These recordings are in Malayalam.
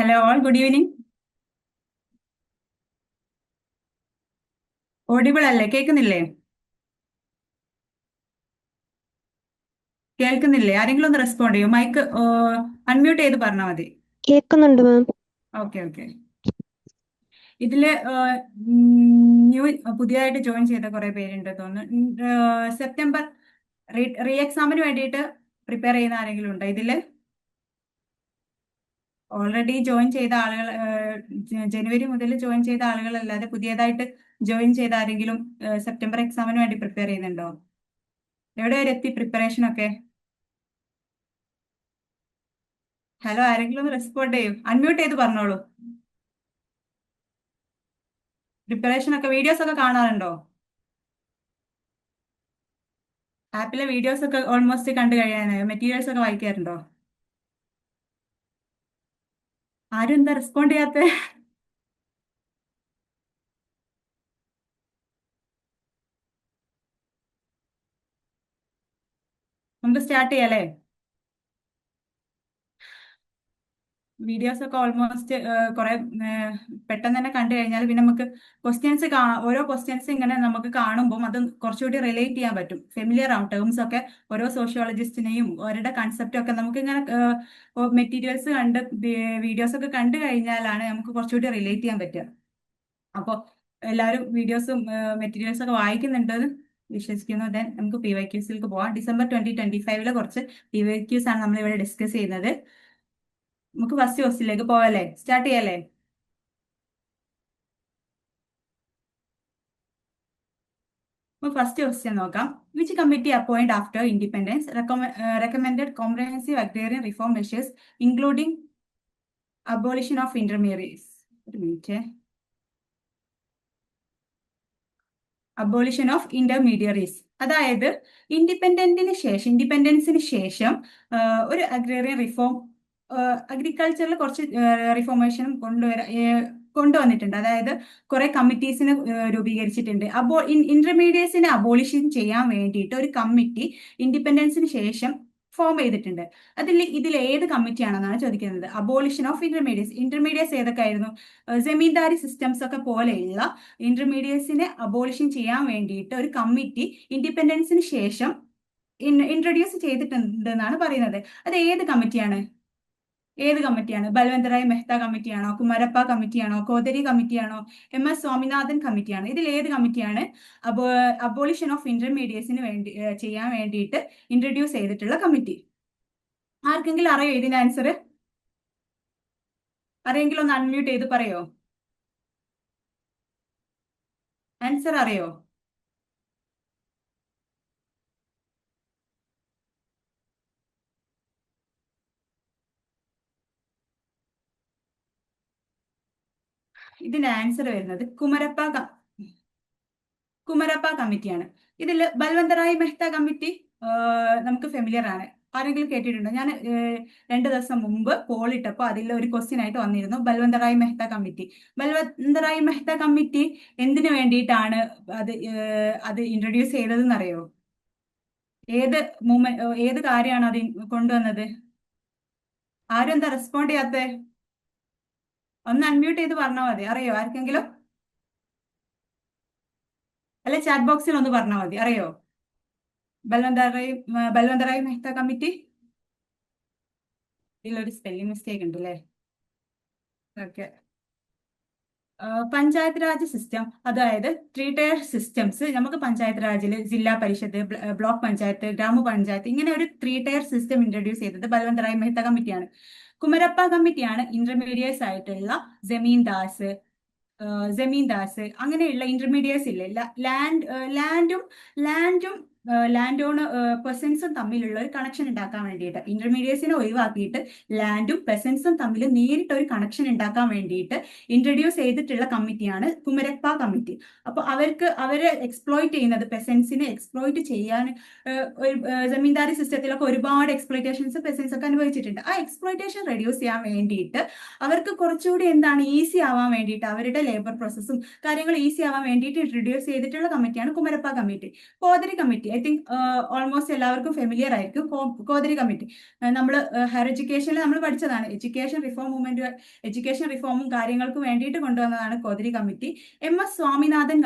Hello all good evening. Audible അല്ലേ? കേൾക്കുന്നില്ലേ? കേൾക്കുന്നില്ലേ? ആരെങ്കിലും ഒന്ന് റെസ്പോണ്ട് ചെയ്യൂ. മൈക്ക് അൺമ്യൂട്ട് ചെയ്ത് പറഞ്ഞാൽ മതി. കേൾക്കുന്നുണ്ട് മാം. Okay okay. ഇതില് ന്യൂ പുതിയതായിട്ട് ജോയിൻ ചെയ്ത കുറെ പേരുണ്ട് തോന്നുന്നു. സെപ്റ്റംബർ റീ എക്സാമിന് വേണ്ടിയിട്ട് പ്രിപ്പയർ ചെയ്യുന്ന ആരെങ്കിലും ഉണ്ടോ ഇതില്? ഓൾറെഡി ജോയിൻ ചെയ്ത ആളുകൾ, ജനുവരി മുതൽ ജോയിൻ ചെയ്ത ആളുകളല്ലാതെ പുതിയതായിട്ട് ജോയിൻ ചെയ്ത ആരെങ്കിലും സെപ്റ്റംബർ എക്സാമിന് വേണ്ടി പ്രിപ്പയർ ചെയ്യുന്നുണ്ടോ? എവിടെ വരെ എത്തി പ്രിപ്പറേഷൻ ഒക്കെ? ഹലോ, ആരെങ്കിലും ഒന്ന് റെസ്പോണ്ട് ചെയ്യും. അൺമ്യൂട്ട് ചെയ്ത് പറഞ്ഞോളൂ. പ്രിപ്പറേഷൻ ഒക്കെ വീഡിയോസ് ഒക്കെ കാണാറുണ്ടോ? ആപ്പിലെ വീഡിയോസ് ഒക്കെ ഓൾമോസ്റ്റ് കണ്ടു കഴിയാനായോ? മെറ്റീരിയൽസ് ഒക്കെ വായിക്കാറുണ്ടോ? ആരും എന്താ റെസ്പോണ്ട് ചെയ്യാത്ത? നമുക്ക് സ്റ്റാർട്ട് ചെയ്യാലേ? വീഡിയോസ് ഒക്കെ ഓൾമോസ്റ്റ് കുറെ പെട്ടെന്ന് തന്നെ കണ്ടു കഴിഞ്ഞാൽ പിന്നെ നമുക്ക് ക്വസ്റ്റ്യൻസ് ഓരോ ക്വസ്റ്റ്യൻസ് ഇങ്ങനെ നമുക്ക് കാണുമ്പോൾ അത് കുറച്ചുകൂടി റിലേറ്റ് ചെയ്യാൻ പറ്റും. ഫെമിലിയർ ആവും ടേംസ് ഒക്കെ. ഓരോ സോഷ്യോളജിസ്റ്റിനെയും അവരുടെ കൺസെപ്റ്റും ഒക്കെ നമുക്ക് ഇങ്ങനെ മെറ്റീരിയൽസ് കണ്ട് വീഡിയോസ് ഒക്കെ കണ്ടു കഴിഞ്ഞാലാണ് നമുക്ക് കുറച്ചുകൂടി റിലേറ്റ് ചെയ്യാൻ പറ്റുക. അപ്പോൾ എല്ലാവരും വീഡിയോസും മെറ്റീരിയൽസ് ഒക്കെ വായിക്കുന്നുണ്ടെന്ന് വിശ്വസിക്കുന്നു. ദെൻ നമുക്ക് PYQസിലേക്ക് പോവാം. ഡിസംബർ 2025 കുറച്ച് PYQs ആണ് നമ്മൾ ഇവിടെ ഡിസ്കസ് ചെയ്യുന്നത്. നമുക്ക് ഫസ്റ്റ് ക്വസ്റ്റിലേക്ക് പോവാല്ലേ? സ്റ്റാർട്ട് ചെയ്യാല്ലേ? നമുക്ക് ഫസ്റ്റ് ക്വസ്റ്റ്യൻ നോക്കാം. Which committee appoint after independence recommended comprehensive agrarian reform measures including abolition of intermediates? ഒരു മിനിറ്റ്. അബോളിഷൻ ഓഫ് ഇന്റർമീഡിയറീസ്, അതായത് ഇൻഡിപെൻഡൻസിന് ശേഷം ഒരു അഗ്രേറിയൻ റിഫോം, അഗ്രികൾച്ചറിൽ കുറച്ച് റിഫോർമേഷനും കൊണ്ടുവന്നിട്ടുണ്ട്. അതായത് കുറെ കമ്മിറ്റീസിന് രൂപീകരിച്ചിട്ടുണ്ട്. ഇന്റർമീഡിയറ്റ്സിനെ അബോളിഷൻ ചെയ്യാൻ വേണ്ടിയിട്ട് ഒരു കമ്മിറ്റി ഇൻഡിപെൻഡൻസിന് ശേഷം ഫോം ചെയ്തിട്ടുണ്ട്. ഇതിൽ ഏത് കമ്മിറ്റിയാണെന്നാണ് ചോദിക്കുന്നത്. അബോളിഷൻ ഓഫ് ഇന്റർമീഡിയറ്റ്സ് ഏതൊക്കെയായിരുന്നു? ജമീന്ദാരി സിസ്റ്റംസ് ഒക്കെ പോലെയുള്ള ഇന്റർമീഡിയറ്റ്സിനെ അബോളിഷൻ ചെയ്യാൻ വേണ്ടിയിട്ട് ഒരു കമ്മിറ്റി ഇൻഡിപെൻഡൻസിന് ശേഷം ഇൻട്രൊഡ്യൂസ് ചെയ്തിട്ടുണ്ട് എന്നാണ് പറയുന്നത്. അത് ഏത് കമ്മിറ്റിയാണ്? ബൽവന്ത് റായ് മെഹ്ത കമ്മിറ്റിയാണോ? കുമാരപ്പ കമ്മിറ്റിയാണോ? കോതരി കമ്മിറ്റിയാണോ? MS സ്വാമിനാഥൻ കമ്മിറ്റിയാണോ? ഇതിൽ ഏത് കമ്മിറ്റിയാണ് അബോളിഷൻ ഓഫ് ഇന്റർമീഡിയറ്റ്സിന് വേണ്ടി ചെയ്യാൻ വേണ്ടിയിട്ട് ഇൻട്രൊഡ്യൂസ് ചെയ്തിട്ടുള്ള കമ്മിറ്റി? ആർക്കെങ്കിലും അറിയോ ഇതിന്റെ ആൻസർ? അറിയെങ്കിലും ഒന്ന് അൺമ്യൂട്ട് ചെയ്ത് പറയോ? ആൻസർ അറിയോ? ഇതിന്റെ ആൻസർ വരുന്നത് കുമരപ്പ കമ്മിറ്റിയാണ്. ഇതിൽ ബൽവന്ത് റായ് മെഹ്ത കമ്മിറ്റി നമുക്ക് ഫെമിലിയർ ആണ്. ആരെങ്കിലും കേട്ടിട്ടുണ്ടോ? ഞാൻ 2 ദിവസം മുമ്പ് പോൾ ഇട്ടപ്പോൾ അതിൽ ഒരു ക്വസ്റ്റ്യൻ ആയിട്ട് വന്നിരുന്നു ബൽവന്ത് റായ് മെഹ്ത കമ്മിറ്റി. ബൽവന്ത് റായ് മെഹ്ത കമ്മിറ്റി എന്തിനു വേണ്ടിയിട്ടാണ് അത് ഇൻട്രൊഡ്യൂസ് ചെയ്തതെന്ന് അറിയോ? ഏത് കാര്യമാണ് അത് കൊണ്ടുവന്നത്? ആരും എന്താ റെസ്പോണ്ട് ചെയ്യാത്ത? ഒന്ന് അൺമ്യൂട്ട് ചെയ്ത് പറഞ്ഞാൽ മതി. അറിയോ ആർക്കെങ്കിലും? അല്ലെ ചാറ്റ് ബോക്സിൽ ഒന്ന് പറഞ്ഞാൽ മതി. അറിയോ ബൽവന്ത് റായ് മെഹ്ത കമ്മിറ്റി? ഇതിലൊരു സ്പെല്ലിംഗ് മിസ്റ്റേക്ക് ഉണ്ട് അല്ലേ? ഓക്കെ. പഞ്ചായത്ത് രാജ് സിസ്റ്റം, അതായത് 3 ടയർ സിസ്റ്റംസ് നമുക്ക് പഞ്ചായത്ത് രാജിൽ ജില്ലാ പരിഷത്ത്, ബ്ലോക്ക് പഞ്ചായത്ത്, ഗ്രാമപഞ്ചായത്ത്, ഇങ്ങനെ ഒരു 3 ടയർ സിസ്റ്റം ഇൻട്രൊഡ്യൂസ് ചെയ്തത് ബൽവന്ത് റായ് മെഹ്ത കമ്മിറ്റിയാണ്. കുമരപ്പ കമ്മിറ്റിയാണ് ഇന്റർമീഡിയറ്റ്സ് ആയിട്ടുള്ള ജമീന്ദാസ് ജമീന്ദാസ് അങ്ങനെയുള്ള ഇന്റർമീഡിയറ്റ്സ് ഇല്ലേ, ലാൻഡും ലാൻഡ് ഓൺ പെർസൺസും തമ്മിലുള്ള ഒരു കണക്ഷൻ ഉണ്ടാക്കാൻ വേണ്ടിയിട്ട്, ഇന്റർമീഡിയറ്റ്സിനെ ഒഴിവാക്കിയിട്ട് ലാൻഡും പെർസൺസും തമ്മിൽ നേരിട്ട് ഒരു കണക്ഷൻ ഉണ്ടാക്കാൻ വേണ്ടിയിട്ട് ഇൻട്രൊഡ്യൂസ് ചെയ്തിട്ടുള്ള കമ്മിറ്റിയാണ് കുമരപ്പ കമ്മിറ്റി. അപ്പോൾ അവരെ എക്സ്പ്ലോയിറ്റ് ചെയ്യുന്നത്, പെസൻസിനെ എക്സ്പ്ലോയിറ്റ് ചെയ്യാൻ ഒരു ജമീന്ദാരി സിസ്റ്റത്തിലൊക്കെ ഒരുപാട് എക്സ്പ്ലോയിറ്റേഷൻസ് പെസൻസ് ഒക്കെ അനുഭവിച്ചിട്ടുണ്ട്. ആ എക്സ്പ്ലോയിറ്റേഷൻ റെഡ്യൂസ് ചെയ്യാൻ വേണ്ടിയിട്ട് അവർക്ക് കുറച്ചുകൂടി എന്താണ് ഈസി ആവാൻ വേണ്ടിയിട്ട്, അവരുടെ ലേബർ പ്രോസസ്സും കാര്യങ്ങൾ ഈസി ആവാൻ വേണ്ടിയിട്ട് ഇൻട്രൊഡ്യൂസ് ചെയ്തിട്ടുള്ള കമ്മിറ്റിയാണ് Kumarappa committee. Kothari committee I think almost എല്ലാവർക്കും ഫെമിലിയർ ആയിരിക്കും കോതരി കമ്മിറ്റി. നമ്മൾ ഹയർ എഡ്യൂക്കേഷനിൽ നമ്മൾ പഠിച്ചതാണ്. എഡ്യൂക്കേഷൻ റിഫോമും കാര്യങ്ങൾക്കും വേണ്ടിയിട്ട് കൊണ്ടുവന്നതാണ് Kothari committee. M S Swaminathan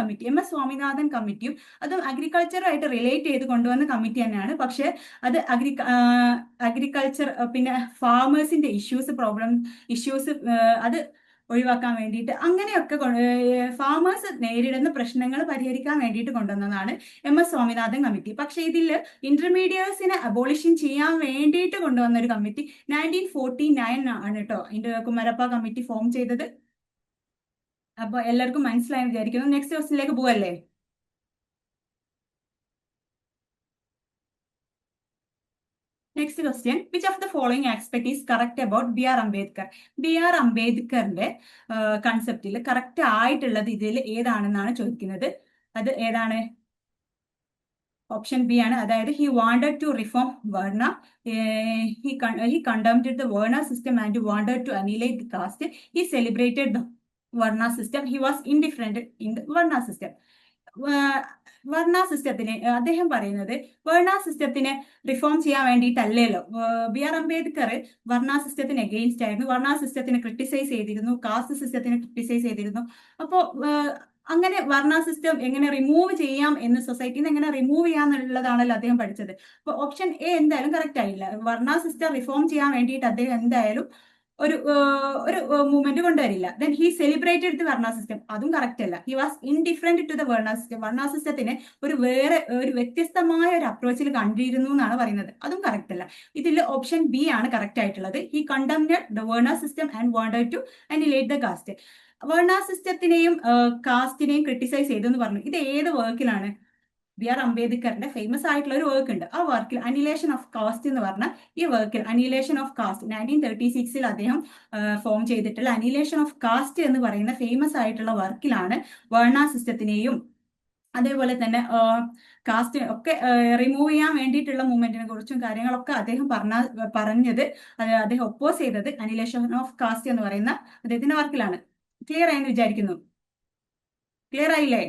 കമ്മിറ്റിയും അതും അഗ്രികൾച്ചറുമായിട്ട് റിലേറ്റ് ചെയ്ത് കൊണ്ടുവന്ന കമ്മിറ്റി തന്നെയാണ്. പക്ഷെ അത് അഗ്രികൾച്ചർ പിന്നെ ഫാമേഴ്സിന്റെ ഇഷ്യൂസ് അത് ഒഴിവാക്കാൻ വേണ്ടിയിട്ട് അങ്ങനെയൊക്കെ ഫാമേഴ്സ് നേരിടുന്ന പ്രശ്നങ്ങൾ പരിഹരിക്കാൻ വേണ്ടിയിട്ട് കൊണ്ടുവന്നതാണ് എം എസ് സ്വാമിനാഥൻ കമ്മിറ്റി. പക്ഷെ ഇതിൽ ഇന്റർമീഡിയറ്റ്സിനെ അബോളിഷൻ ചെയ്യാൻ വേണ്ടിയിട്ട് കൊണ്ടുവന്ന ഒരു കമ്മിറ്റി 1949 ആണ് കേട്ടോ കുമരപ്പ കമ്മിറ്റി ഫോം ചെയ്തത്. അപ്പൊ എല്ലാവർക്കും മനസ്സിലായി വിചാരിക്കുന്നു. നെക്സ്റ്റ് ക്വസ്റ്റിനിലേക്ക് പോവല്ലേ? Next question, which of the following aspect is correct about B R. Ambedkar? B R. അംബേദ്കറിന്റെ കൺസെപ്റ്റിൽ കറക്റ്റ് ആയിട്ടുള്ളത് ഇതിൽ ഏതാണെന്നാണ് ചോദിക്കുന്നത്. അത് ഏതാണ്? ഓപ്ഷൻ ബി ആണ്. അതായത് he wanted to reform varna, he contempted the varna system and wanted to annihilate caste, he celebrated the varna system, he was indifferent in the varna system. Varna സിസ്റ്റത്തിന് അദ്ദേഹം പറയുന്നത് വർണ സിസ്റ്റത്തിനെ റിഫോം ചെയ്യാൻ വേണ്ടിയിട്ടല്ലല്ലോ. ബി.ആർ. അംബേദ്കർ വർണ സിസ്റ്റത്തിന് എഗെയിൻസ്റ്റ് ആയിരുന്നു, വർണ സിസ്റ്റത്തിനെ ക്രിട്ടിസൈസ് ചെയ്തിരുന്നു, കാസ്റ്റ് സിസ്റ്റത്തിനെ ക്രിട്ടിസൈസ് ചെയ്തിരുന്നു. അപ്പോൾ അങ്ങനെ വർണ സിസ്റ്റം എങ്ങനെ റിമൂവ് ചെയ്യാം എന്ന്, സൊസൈറ്റിന്ന് എങ്ങനെ റിമൂവ് ചെയ്യാം എന്നുള്ളതാണല്ലോ അദ്ദേഹം പഠിച്ചത്. അപ്പൊ ഓപ്ഷൻ എ എന്തായാലും കറക്റ്റ് ആയില്ല. വർണ സിസ്റ്റം റിഫോം ചെയ്യാൻ വേണ്ടിയിട്ട് അദ്ദേഹം എന്തായാലും ഒരു മൂവ്മെന്റ് കൊണ്ടുവരില്ല. Then he celebrated the varna system, അതും കറക്റ്റ് അല്ല. He was indifferent to the varna system, varna സിസ്റ്റത്തിനെ ഒരു വ്യത്യസ്തമായ ഒരു അപ്രോച്ചിൽ കണ്ടിരുന്നു എന്നാണ് പറയുന്നത്, അതും കറക്റ്റ് അല്ല. ഇതിൽ ഓപ്ഷൻ ബി ആണ് കറക്റ്റ് ആയിട്ടുള്ളത്. He contempted the varna system and wanted to annihilate the caste. Varna സിസ്റ്റത്തിനെയും കാസ്റ്റിനെയും ക്രിട്ടിസൈസ് ചെയ്തു എന്ന് പറഞ്ഞു. ഇത് ഏത് വർക്കിലാണ്? ബി.ആർ. അംബേദ്കറിന്റെ ഫേമസ് ആയിട്ടുള്ള ഒരു വർക്ക് ഉണ്ട്. ആ വർക്കിൽ അനിലേഷൻ ഓഫ് കാസ്റ്റ് എന്ന് പറഞ്ഞ ഈ വർക്കിൽ അനിലേഷൻ ഓഫ് കാസ്റ്റ് 1936 അദ്ദേഹം ഫോം ചെയ്തിട്ടുള്ള അനിലേഷൻ ഓഫ് കാസ്റ്റ് എന്ന് പറയുന്ന ഫേമസ് ആയിട്ടുള്ള വർക്കിലാണ് വർണ സിസ്റ്റത്തിനെയും അതേപോലെ തന്നെ കാസ്റ്റ് ഒക്കെ റിമൂവ് ചെയ്യാൻ വേണ്ടിയിട്ടുള്ള മൂവ്മെന്റിനെ കുറിച്ചും കാര്യങ്ങളൊക്കെ അദ്ദേഹം പറഞ്ഞത് അദ്ദേഹം ഒപ്പോസ് ചെയ്തത് അനിലേഷൻ ഓഫ് കാസ്റ്റ് എന്ന് പറയുന്ന അദ്ദേഹത്തിന്റെ വർക്കിലാണ്. ക്ലിയർ ആയെന്ന് വിചാരിക്കുന്നു. ക്ലിയർ ആയില്ലേ?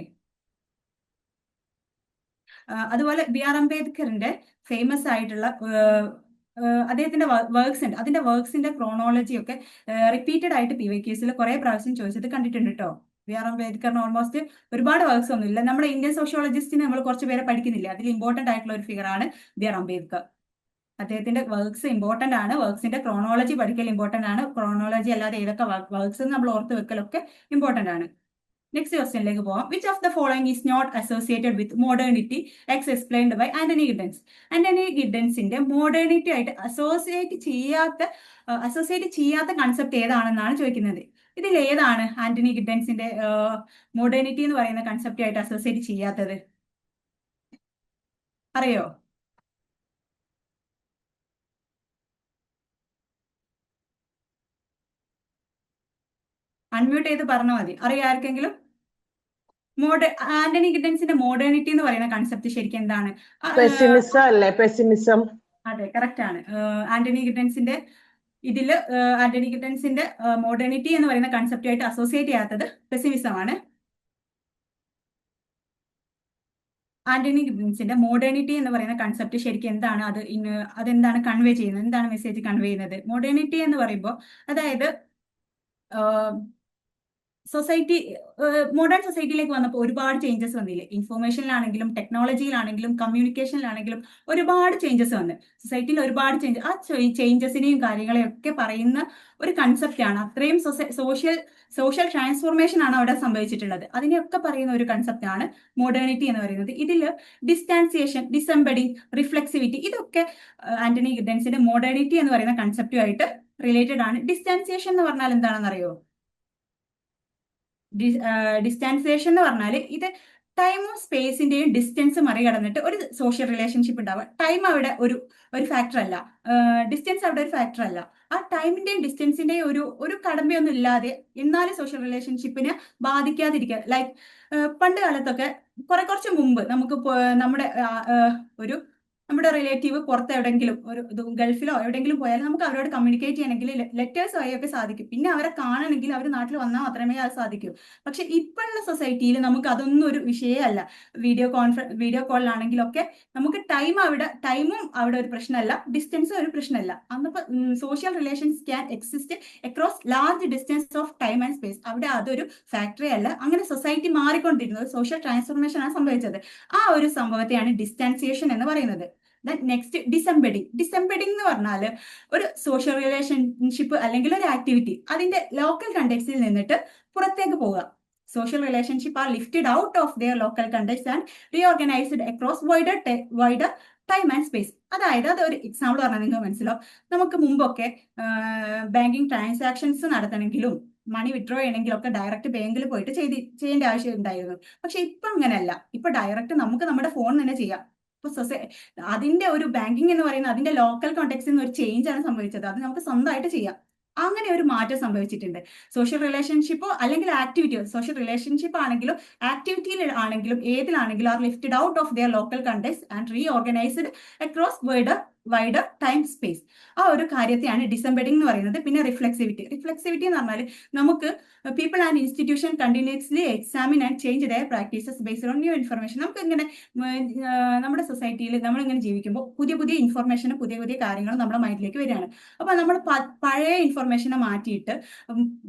അതുപോലെ ബി.ആർ. അംബേദ്കറിന്റെ ഫേമസ് ആയിട്ടുള്ള അദ്ദേഹത്തിന്റെ വർക്ക്സ് ഉണ്ട്. അതിന്റെ വർക്ക്സിന്റെ ക്രോണോളജി ഒക്കെ റിപ്പീറ്റഡ് ആയിട്ട് PYQs കുറെ പ്രാവശ്യം ചോദിച്ചത് കണ്ടിട്ടുണ്ട് കേട്ടോ. ബി.ആർ. അംബേദ്കറിന് ഓൾമോസ്റ്റ് ഒരുപാട് വർക്ക്സ് ഒന്നും ഇല്ല. നമ്മുടെ ഇന്ത്യൻ സോഷ്യോളജിസ്റ്റിന് നമ്മൾ കുറച്ച് പേരെ പഠിക്കുന്നില്ല, അതിൽ ഇമ്പോർട്ടന്റ് ആയിട്ടുള്ള ഒരു ഫിഗർ ആണ് ബി.ആർ. അംബേദ്കർ. അദ്ദേഹത്തിന്റെ വർക്ക്സ് ഇമ്പോർട്ടന്റ് ആണ്, വർക്ക്സിന്റെ ക്രോണോളജി പഠിക്കൽ ഇമ്പോർട്ടന്റ് ആണ്. ക്രോണോളജി അല്ലാതെ ഏതൊക്കെ വർക്ക്സ് നമ്മൾ ഓർത്ത് വെക്കലൊക്കെ ഇമ്പോർട്ടന്റ് ആണ്. നെക്സ്റ്റ് ക്വസ്റ്റ്യനിലേക്ക് പോവാം. Which of the following is not associated with modernity ex explained by Anthony Giddens? Anthony ഗിഡൻസിന്റെ മോഡേണിറ്റി ആയിട്ട് അസോസിയേറ്റ് ചെയ്യാത്ത കൺസെപ്റ്റ് ഏതാണെന്നാണ് ചോദിക്കുന്നത്. ഇതിൽ ഏതാണ് ആന്റണി ഗിഡൻസിന്റെ മോഡേണിറ്റി എന്ന് പറയുന്ന കൺസെപ്റ്റ് ആയിട്ട് അസോസിയേറ്റ് ചെയ്യാത്തത്? അറിയോ? അൺമ്യൂട്ട് ചെയ്ത് പറഞ്ഞാൽ മതി. അറിയോ ആർക്കെങ്കിലും? ആന്റണി ഗിഡൻസിന്റെ മോഡേണിറ്റി എന്ന് പറയുന്ന കൺസെപ്റ്റ് ശരിക്കും എന്താണ്? പെസിമിസം. അതെ, കറക്റ്റ് ആണ്. ആന്റണി ഗിഡൻസിന്റെ മോഡേണിറ്റി എന്ന് പറയുന്ന കൺസെപ്റ്റുമായിട്ട് അസോസിയേറ്റ് ചെയ്യാത്തത് പെസിമിസം ആണ്. ആന്റണി ഗിഡൻസിന്റെ മോഡേണിറ്റി എന്ന് പറയുന്ന കൺസെപ്റ്റ് ശരിക്കും എന്താണ്? അതെന്താണ് കൺവേ ചെയ്യുന്നത്? എന്താണ് മെസ്സേജ് കൺവേ ചെയ്യുന്നത്? മോഡേണിറ്റി എന്ന് പറയുമ്പോൾ അതായത് മോഡേൺ സൊസൈറ്റിയിലേക്ക് വന്നപ്പോൾ ഒരുപാട് ചേഞ്ചസ് വന്നില്ലേ? ഇൻഫോർമേഷനിലാണെങ്കിലും ടെക്നോളജിയിലാണെങ്കിലും കമ്മ്യൂണിക്കേഷനിലാണെങ്കിലും ഒരുപാട് ചേഞ്ചസ് വന്നു. സൊസൈറ്റിയിൽ ഒരുപാട് ചേഞ്ചസ്, ആ ചേഞ്ചസിനെയും കാര്യങ്ങളെയും ഒക്കെ പറയുന്ന ഒരു കൺസെപ്റ്റാണ്. അത്രയും സോഷ്യൽ ട്രാൻസ്ഫോർമേഷൻ ആണ് അവിടെ സംഭവിച്ചിട്ടുള്ളത്. അതിനെയൊക്കെ പറയുന്ന ഒരു കൺസെപ്റ്റാണ് മോഡേണിറ്റി എന്ന് പറയുന്നത്. ഇതിൽ ഡിസ്റ്റാൻസിയേഷൻ, ഡിസംബഡിങ്, റിഫ്ലെക്സിവിറ്റി, ഇതൊക്കെ ആന്റണി ഗിഡൻസിന്റെ മോഡേണിറ്റി എന്ന് പറയുന്ന കൺസെപ്റ്റുമായിട്ട് റിലേറ്റഡ് ആണ്. ഡിസ്റ്റാൻസിയേഷൻ എന്ന് പറഞ്ഞാൽ എന്താണെന്ന് അറിയോ? ഡിസ്റ്റാൻസിയേഷൻ എന്ന് പറഞ്ഞാൽ ഇത് ടൈമും സ്പേസിന്റെയും ഡിസ്റ്റൻസ് മറികടന്നിട്ട് ഒരു സോഷ്യൽ റിലേഷൻഷിപ്പ് ഉണ്ടാവുക. ടൈം അവിടെ ഒരു ഫാക്ടർ അല്ല, ഡിസ്റ്റൻസ് അവിടെ ഒരു ഫാക്ടർ അല്ല. ആ ടൈമിന്റെയും ഡിസ്റ്റൻസിന്റെയും ഒരു കടമ്പയൊന്നും ഇല്ലാതെ എന്നാലും സോഷ്യൽ റിലേഷൻഷിപ്പിനെ ബാധിക്കാതിരിക്കുക. ലൈക്ക് പണ്ട് കാലത്തൊക്കെ കുറച്ച് മുമ്പ് നമുക്ക് നമ്മുടെ ഒരു നമ്മുടെ റിലേറ്റീവ് പുറത്ത് എവിടെയെങ്കിലും ഒരു ഗൾഫിലോ എവിടെയെങ്കിലും പോയാലും നമുക്ക് അവരോട് കമ്മ്യൂണിക്കേറ്റ് ചെയ്യണമെങ്കിൽ ലെറ്റേഴ്സ് വഴിയൊക്കെ സാധിക്കും. പിന്നെ അവരെ കാണണമെങ്കിൽ അവർ നാട്ടിൽ വന്നാൽ മാത്രമേ അത് സാധിക്കൂ. പക്ഷെ ഇപ്പോഴുള്ള സൊസൈറ്റിയിൽ നമുക്ക് അതൊന്നും ഒരു വിഷയമല്ല. വീഡിയോ കോളിലാണെങ്കിലൊക്കെ നമുക്ക് ടൈമും അവിടെ ഒരു പ്രശ്നമല്ല, ഡിസ്റ്റൻസും ഒരു പ്രശ്നമല്ല. അന്നിപ്പോ social relations can exist across large distance of time and space. അവിടെ അതൊരു ഫാക്ടറി അല്ല. അങ്ങനെ സൊസൈറ്റി മാറിക്കൊണ്ടിരുന്നത്, സോഷ്യൽ ട്രാൻസ്ഫോർമേഷൻ ആണ് സംഭവിച്ചത്. ആ ഒരു സംഭവത്തെയാണ് ഡിസ്റ്റാൻസിയേഷൻ എന്ന് പറയുന്നത്. നെക്സ്റ്റ് ഡിസംബെഡിങ് എന്ന് പറഞ്ഞാൽ ഒരു സോഷ്യൽ റിലേഷൻഷിപ്പ് അല്ലെങ്കിൽ ഒരു ആക്ടിവിറ്റി അതിന്റെ ലോക്കൽ കണ്ടെക്സിൽ നിന്നിട്ട് പുറത്തേക്ക് പോവുക. Social relationship are lifted out of their local context and reorganised across wider time and space. അതായത് അത് ഒരു എക്സാമ്പിൾ പറഞ്ഞാൽ നിങ്ങൾക്ക് മനസ്സിലാവും. നമുക്ക് മുമ്പൊക്കെ ബാങ്കിങ് ട്രാൻസാക്ഷൻസ് നടത്തണമെങ്കിലും മണി വിഡ്രോ ചെയ്യണമെങ്കിലും ഒക്കെ ഡയറക്റ്റ് ബാങ്കിൽ പോയിട്ട് ചെയ്യേണ്ട ആവശ്യം ഉണ്ടായിരുന്നു. പക്ഷെ ഇപ്പൊ അങ്ങനെയല്ല. ഇപ്പൊ ഡയറക്റ്റ് നമുക്ക് നമ്മുടെ ഫോൺ തന്നെ ചെയ്യാം. ഇപ്പൊ അതിന്റെ ഒരു ബാങ്കിങ് എന്ന് പറയുന്നത് അതിന്റെ ലോക്കൽ കോണ്ടെക്സിൽ നിന്ന് ഒരു ചേഞ്ച് ആണ് സംഭവിച്ചത്. അത് നമുക്ക് സ്വന്തമായിട്ട് ചെയ്യാം. അങ്ങനെ ഒരു മാറ്റം സംഭവിച്ചിട്ടുണ്ട്. സോഷ്യൽ റിലേഷൻഷിപ്പോ അല്ലെങ്കിൽ ആക്ടിവിറ്റിയോ, സോഷ്യൽ റിലേഷൻഷിപ്പ് ആണെങ്കിലും ആക്ടിവിറ്റിയിൽ ആണെങ്കിലും ഏതിലാണെങ്കിലും are lifted out of their local context and reorganised across wider time space. ആ ഒരു കാര്യത്തെയാണ് ഡിസംബെഡിങ് എന്ന് പറയുന്നത്. പിന്നെ റിഫ്ലെക്സിവിറ്റി എന്ന് പറഞ്ഞാൽ നമുക്ക് people and institution continuously examine and change their practices based on new information. നമുക്ക് ഇങ്ങനെ നമ്മുടെ സൊസൈറ്റിയിൽ നമ്മളിങ്ങനെ ജീവിക്കുമ്പോൾ പുതിയ ഇൻഫർമേഷനും പുതിയ കാര്യങ്ങളും നമ്മുടെ മൈൻഡിലേക്ക് വരികയാണ്. അപ്പൊ നമ്മൾ പഴയ ഇൻഫർമേഷനെ മാറ്റിയിട്ട്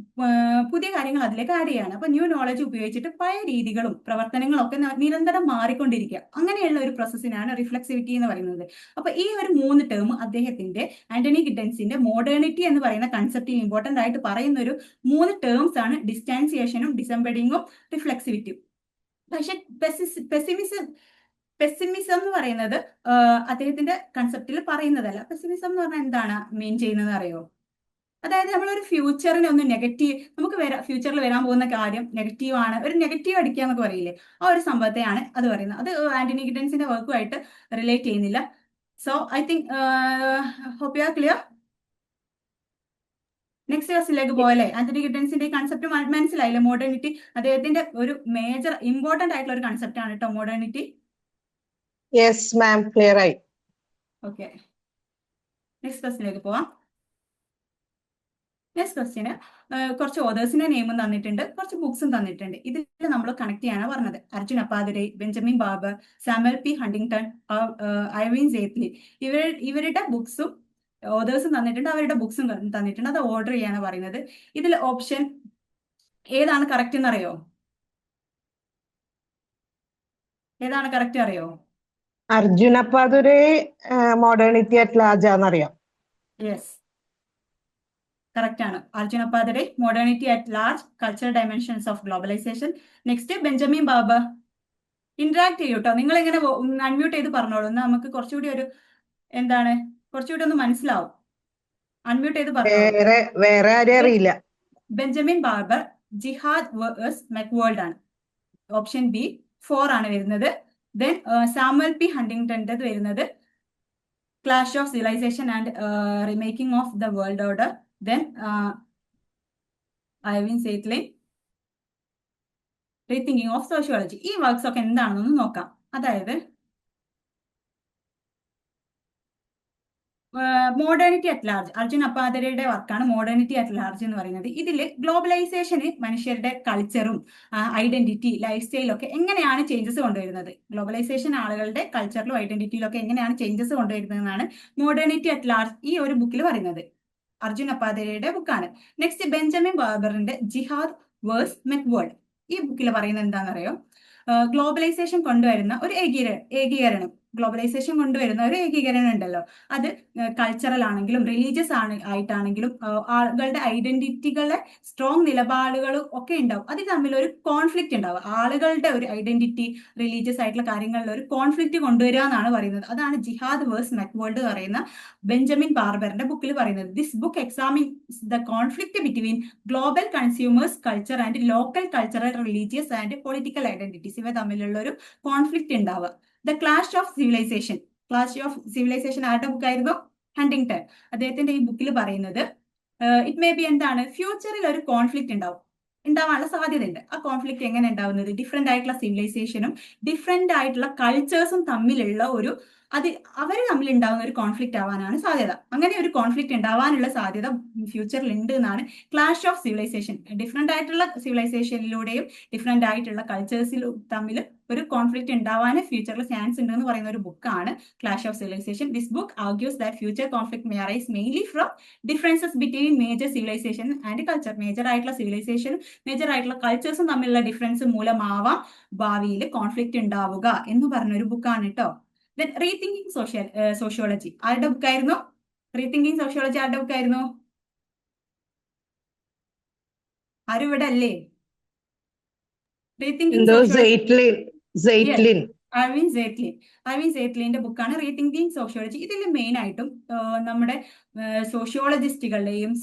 പുതിയ കാര്യങ്ങൾ അതിലേക്ക് ആഡ് ചെയ്യാണ്. അപ്പൊ ന്യൂ നോളജ് ഉപയോഗിച്ചിട്ട് പഴയ രീതികളും പ്രവർത്തനങ്ങളും ഒക്കെ നിരന്തരം മാറിക്കൊണ്ടിരിക്കുക. അങ്ങനെയുള്ള ഒരു പ്രോസസ്സിനാണ് റിഫ്ലെക്സിവിറ്റി എന്ന് പറയുന്നത്. അപ്പൊ ഈ ഒരു 3 ടേം അദ്ദേഹത്തിന്റെ ആന്റണി ഗിഡൻസിന്റെ മോഡേണിറ്റി എന്ന് പറയുന്ന കൺസെപ്റ്റിൽ ഇമ്പോർട്ടന്റ് ആയിട്ട് പറയുന്ന ഒരു 3 ടേംസ് ആണ് ഡിസ്റ്റാൻസിയേഷനും ഡിസംബെഡിങ്ങും റിഫ്ലെക്സിവിറ്റിയും. പക്ഷെ പെസിമിസം എന്ന് പറയുന്നത് അദ്ദേഹത്തിന്റെ കൺസെപ്റ്റിൽ പറയുന്നതല്ല. പെസിമിസം എന്ന് പറഞ്ഞാൽ എന്താണ് മീൻ ചെയ്യുന്നത് അറിയോ? അതായത് നമ്മളൊരു ഫ്യൂച്ചറിനെ ഒന്ന് നമുക്ക് ഫ്യൂച്ചറിൽ വരാൻ പോകുന്ന കാര്യം നെഗറ്റീവ് ആണ്, ഒരു നെഗറ്റീവ് അടിക്കുക എന്നൊക്കെ പറയില്ലേ, ആ ഒരു സംഭവത്തെയാണ് അത് പറയുന്നത്. അത് ആന്റണി ഗിഡൻസിന്റെ വർക്കുമായിട്ട് റിലേറ്റ് ചെയ്യുന്നില്ല. So I think hope you are clear. Next ക്ലാസ്സിലേക്ക് പോയല്ലേ? ആന്റണി ഗിഡൻസിന്റെ കൺസെപ്റ്റ് മനസ്സിലായില്ലേ? മോഡേണിറ്റി അദ്ദേഹത്തിന്റെ ഒരു മേജർ ഇമ്പോർട്ടന്റ് ആയിട്ടുള്ള ഒരു കൺസെപ്റ്റ് ആണ് കേട്ടോ മോഡേണിറ്റി. യെസ് മാം, ക്ലിയർ ആയി. ഓക്കെ, നെക്സ്റ്റ് ക്വസ്റ്റിലേക്ക് പോവാം. നെക്സ്റ്റ് ക്വസ്റ്റ്യന് കുറച്ച് ഓതേഴ്സിന്റെ നെയിമും തന്നിട്ടുണ്ട്, കുറച്ച് ബുക്സും തന്നിട്ടുണ്ട്. ഇതിൽ നമ്മൾ കണക്ട് ചെയ്യാനാണ് പറഞ്ഞത്. Arjun Appadurai, Benjamin Barber, Samuel P Huntington, ഐവിൻ സേത്ലി, ഇവരുടെ ബുക്സും ഓതേഴ്സും തന്നിട്ടുണ്ട്, അവരുടെ ബുക്സും തന്നിട്ടുണ്ട്. അത് ഓർഡർ ചെയ്യാനാണ് പറയുന്നത്. ഇതിൽ ഓപ്ഷൻ ഏതാണ് കറക്റ്റ് എന്നറിയോ? ഏതാണ് കറക്റ്റ് അറിയോ? Arjun Appadurai modernity at large ആണെന്നറിയാം. യെസ്, കറക്റ്റ് ആണ്. Arjun Appadurai modernity at large, cultural dimensions of globalisation. Next Benjamin Barber. Interact ചെയ്യൂട്ടോ, നിങ്ങൾ ഇങ്ങനെ അൺമ്യൂട്ട് ചെയ്ത് പറഞ്ഞോളൂ, നമുക്ക് കുറച്ചുകൂടി ഒരു എന്താണ് കുറച്ചുകൂടി ഒന്ന് മനസ്സിലാവും. അൺമ്യൂട്ട് ചെയ്ത് പറഞ്ഞോളൂ. വേറെ ആരെയും അറിയില്ല. ബെഞ്ചമിൻ ബാർബർ ജിഹാദ് വേഴ്സ് മെക്വേൾഡ് ആണ്. ഓപ്ഷൻ ബി 4 ആണ് വരുന്നത്. ദെൻ സാമുവൽ പി ഹണ്ടിങ്ടന്റെ വരുന്നത് clash of civilisation and remaking of the world order. Then ഐവിൻ സേത്ലി റീതിങ്കിങ് ഓഫ് സോഷ്യോളജി. ഈ വർക്ക്സ് ഒക്കെ എന്താണെന്നൊന്ന് നോക്കാം. അതായത് മോഡേണിറ്റി അറ്റ് ലാർജ്, അർജുൻ അപ്പാദുരൈയുടെ വർക്കാണ് മോഡേണിറ്റി അറ്റ് ലാർജ് എന്ന് പറയുന്നത്. ഇതിൽ ഗ്ലോബലൈസേഷന് മനുഷ്യരുടെ കൾച്ചറും ഐഡന്റിറ്റി, ലൈഫ് സ്റ്റൈലും ഒക്കെ എങ്ങനെയാണ് ചേഞ്ചസ് കൊണ്ടുവരുന്നത്, ഗ്ലോബലൈസേഷൻ ആളുകളുടെ കൾച്ചറിലും ഐഡന്റിറ്റിയിലും ഒക്കെ എങ്ങനെയാണ് ചേഞ്ചസ് കൊണ്ടുവരുന്നതെന്നാണ് മോഡേണിറ്റി അറ്റ് ലാർജ് ഈ ഒരു ബുക്കിൽ പറയുന്നത്. അർജുൻ അപ്പാദുരൈയുടെ ബുക്കാണ്. നെക്സ്റ്റ് ബെഞ്ചമിൻ ബാർബറിന്റെ ജിഹാദ് വേഴ്സ് മെക്വേൾഡ്. ഈ ബുക്കിൽ പറയുന്നത് എന്താണെന്നറിയോ? ഗ്ലോബലൈസേഷൻ കൊണ്ടുവരുന്ന ഒരു ഏകീകരണം, ഗ്ലോബലൈസേഷൻ കൊണ്ടുവരുന്ന ഒരു ഏകീകരണം ഉണ്ടല്ലോ, അത് കൾച്ചറൽ ആണെങ്കിലും റിലീജിയസ് ആയിട്ടാണെങ്കിലും ആളുകളുടെ ഐഡന്റിറ്റികളെ സ്ട്രോങ് നിലപാടുകളും ഒക്കെ ഉണ്ടാവും. അതിൽ തമ്മിൽ ഒരു കോൺഫ്ലിക്റ്റ് ഉണ്ടാവും. ആളുകളുടെ ഒരു ഐഡന്റിറ്റി, റിലീജിയസ് ആയിട്ടുള്ള കാര്യങ്ങളിൽ ഒരു കോൺഫ്ലിക്റ്റ് കൊണ്ടുവരിക എന്നാണ് പറയുന്നത്. അതാണ് ജിഹാദ് വേഴ്സ് മെക്വേൾഡ് പറയുന്ന ബെഞ്ചമിൻ ബാർബറിന്റെ ബുക്കിൽ പറയുന്നത്. This book examines the conflict between global consumers culture and local cultural religious and political identities. ഇവ തമ്മിലുള്ള ഒരു കോൺഫ്ലിക്റ്റ് ഉണ്ടാവുക. ദ ക്ലാഷ് ഓഫ് സിവിലൈസേഷൻ ആരുടെ ബുക്കായിരുന്നു? ഹണ്ടിങ്ടൺ. അദ്ദേഹത്തിന്റെ ഈ ബുക്കിൽ പറയുന്നത് ഇറ്റ് മേ ബി എന്താണ്, ഫ്യൂച്ചറിൽ ഒരു കോൺഫ്ലിക്റ്റ് ഉണ്ടാവും. ഉണ്ടാവാനുള്ള സാധ്യതയുണ്ട്. ആ കോൺഫ്ലിക്റ്റ് എങ്ങനെ ഉണ്ടാവുന്നത്? ഡിഫറെന്റ് ആയിട്ടുള്ള സിവിലൈസേഷനും ഡിഫറെന്റ് ആയിട്ടുള്ള കൾച്ചേഴ്സും തമ്മിലുള്ള ഒരു അത് അവർ തമ്മിൽ ഉണ്ടാകുന്ന ഒരു കോൺഫ്ലിക്റ്റ് ആവാനാണ് സാധ്യത. അങ്ങനെ ഒരു കോൺഫ്ലിക്റ്റ് ഉണ്ടാവാനുള്ള സാധ്യത ഫ്യൂച്ചറിൽ ഉണ്ട് എന്നാണ് ക്ലാഷ് ഓഫ് സിവിലൈസേഷൻ. ഡിഫറെന്റ് ആയിട്ടുള്ള സിവിലൈസേഷനിലൂടെയും ഡിഫറെന്റ് ആയിട്ടുള്ള കൾച്ചേഴ്സിലും തമ്മിൽ ഒരു കോൺഫ്ലിക്റ്റ് ഉണ്ടാവാൻ ഫ്യൂച്ചറിൽ ചാൻസ് ഉണ്ട് എന്ന് പറയുന്ന ഒരു ബുക്കാണ് clash of civilization. This book argues that future conflict may arise mainly from differences between major civilization and culture. Major ആയിട്ടുള്ള സിവിലൈസേഷനും മേജർ ആയിട്ടുള്ള കൾച്ചേഴ്സും തമ്മിലുള്ള ഡിഫറൻസ് മൂലമാവാം ഭാവിയിൽ കോൺഫ്ലിക്റ്റ് ഉണ്ടാവുക എന്ന് പറഞ്ഞൊരു ബുക്കാണ് കേട്ടോ. ദെൻ റീതിങ്കിങ് സോഷ്യോളജി ആരുടെ ബുക്കായിരുന്നു? റീതിങ്കിങ് സോഷ്യോളജി ആരുടെ ബുക്കായിരുന്നു? ആരും ഇവിടെ അല്ലേ? റീതിങ്കിങ് സോഷ്യോളജി സെയ്റ്റ്ലിൻ അർവിൻ സേറ്റ്ലിന്റെ ബുക്കാണ് റീതിങ്കിങ് സോഷ്യോളജി. ഇതിൽ മെയിൻ ആയിട്ടും നമ്മുടെ സോഷ്യോളജിസ്റ്റുകളുടെയും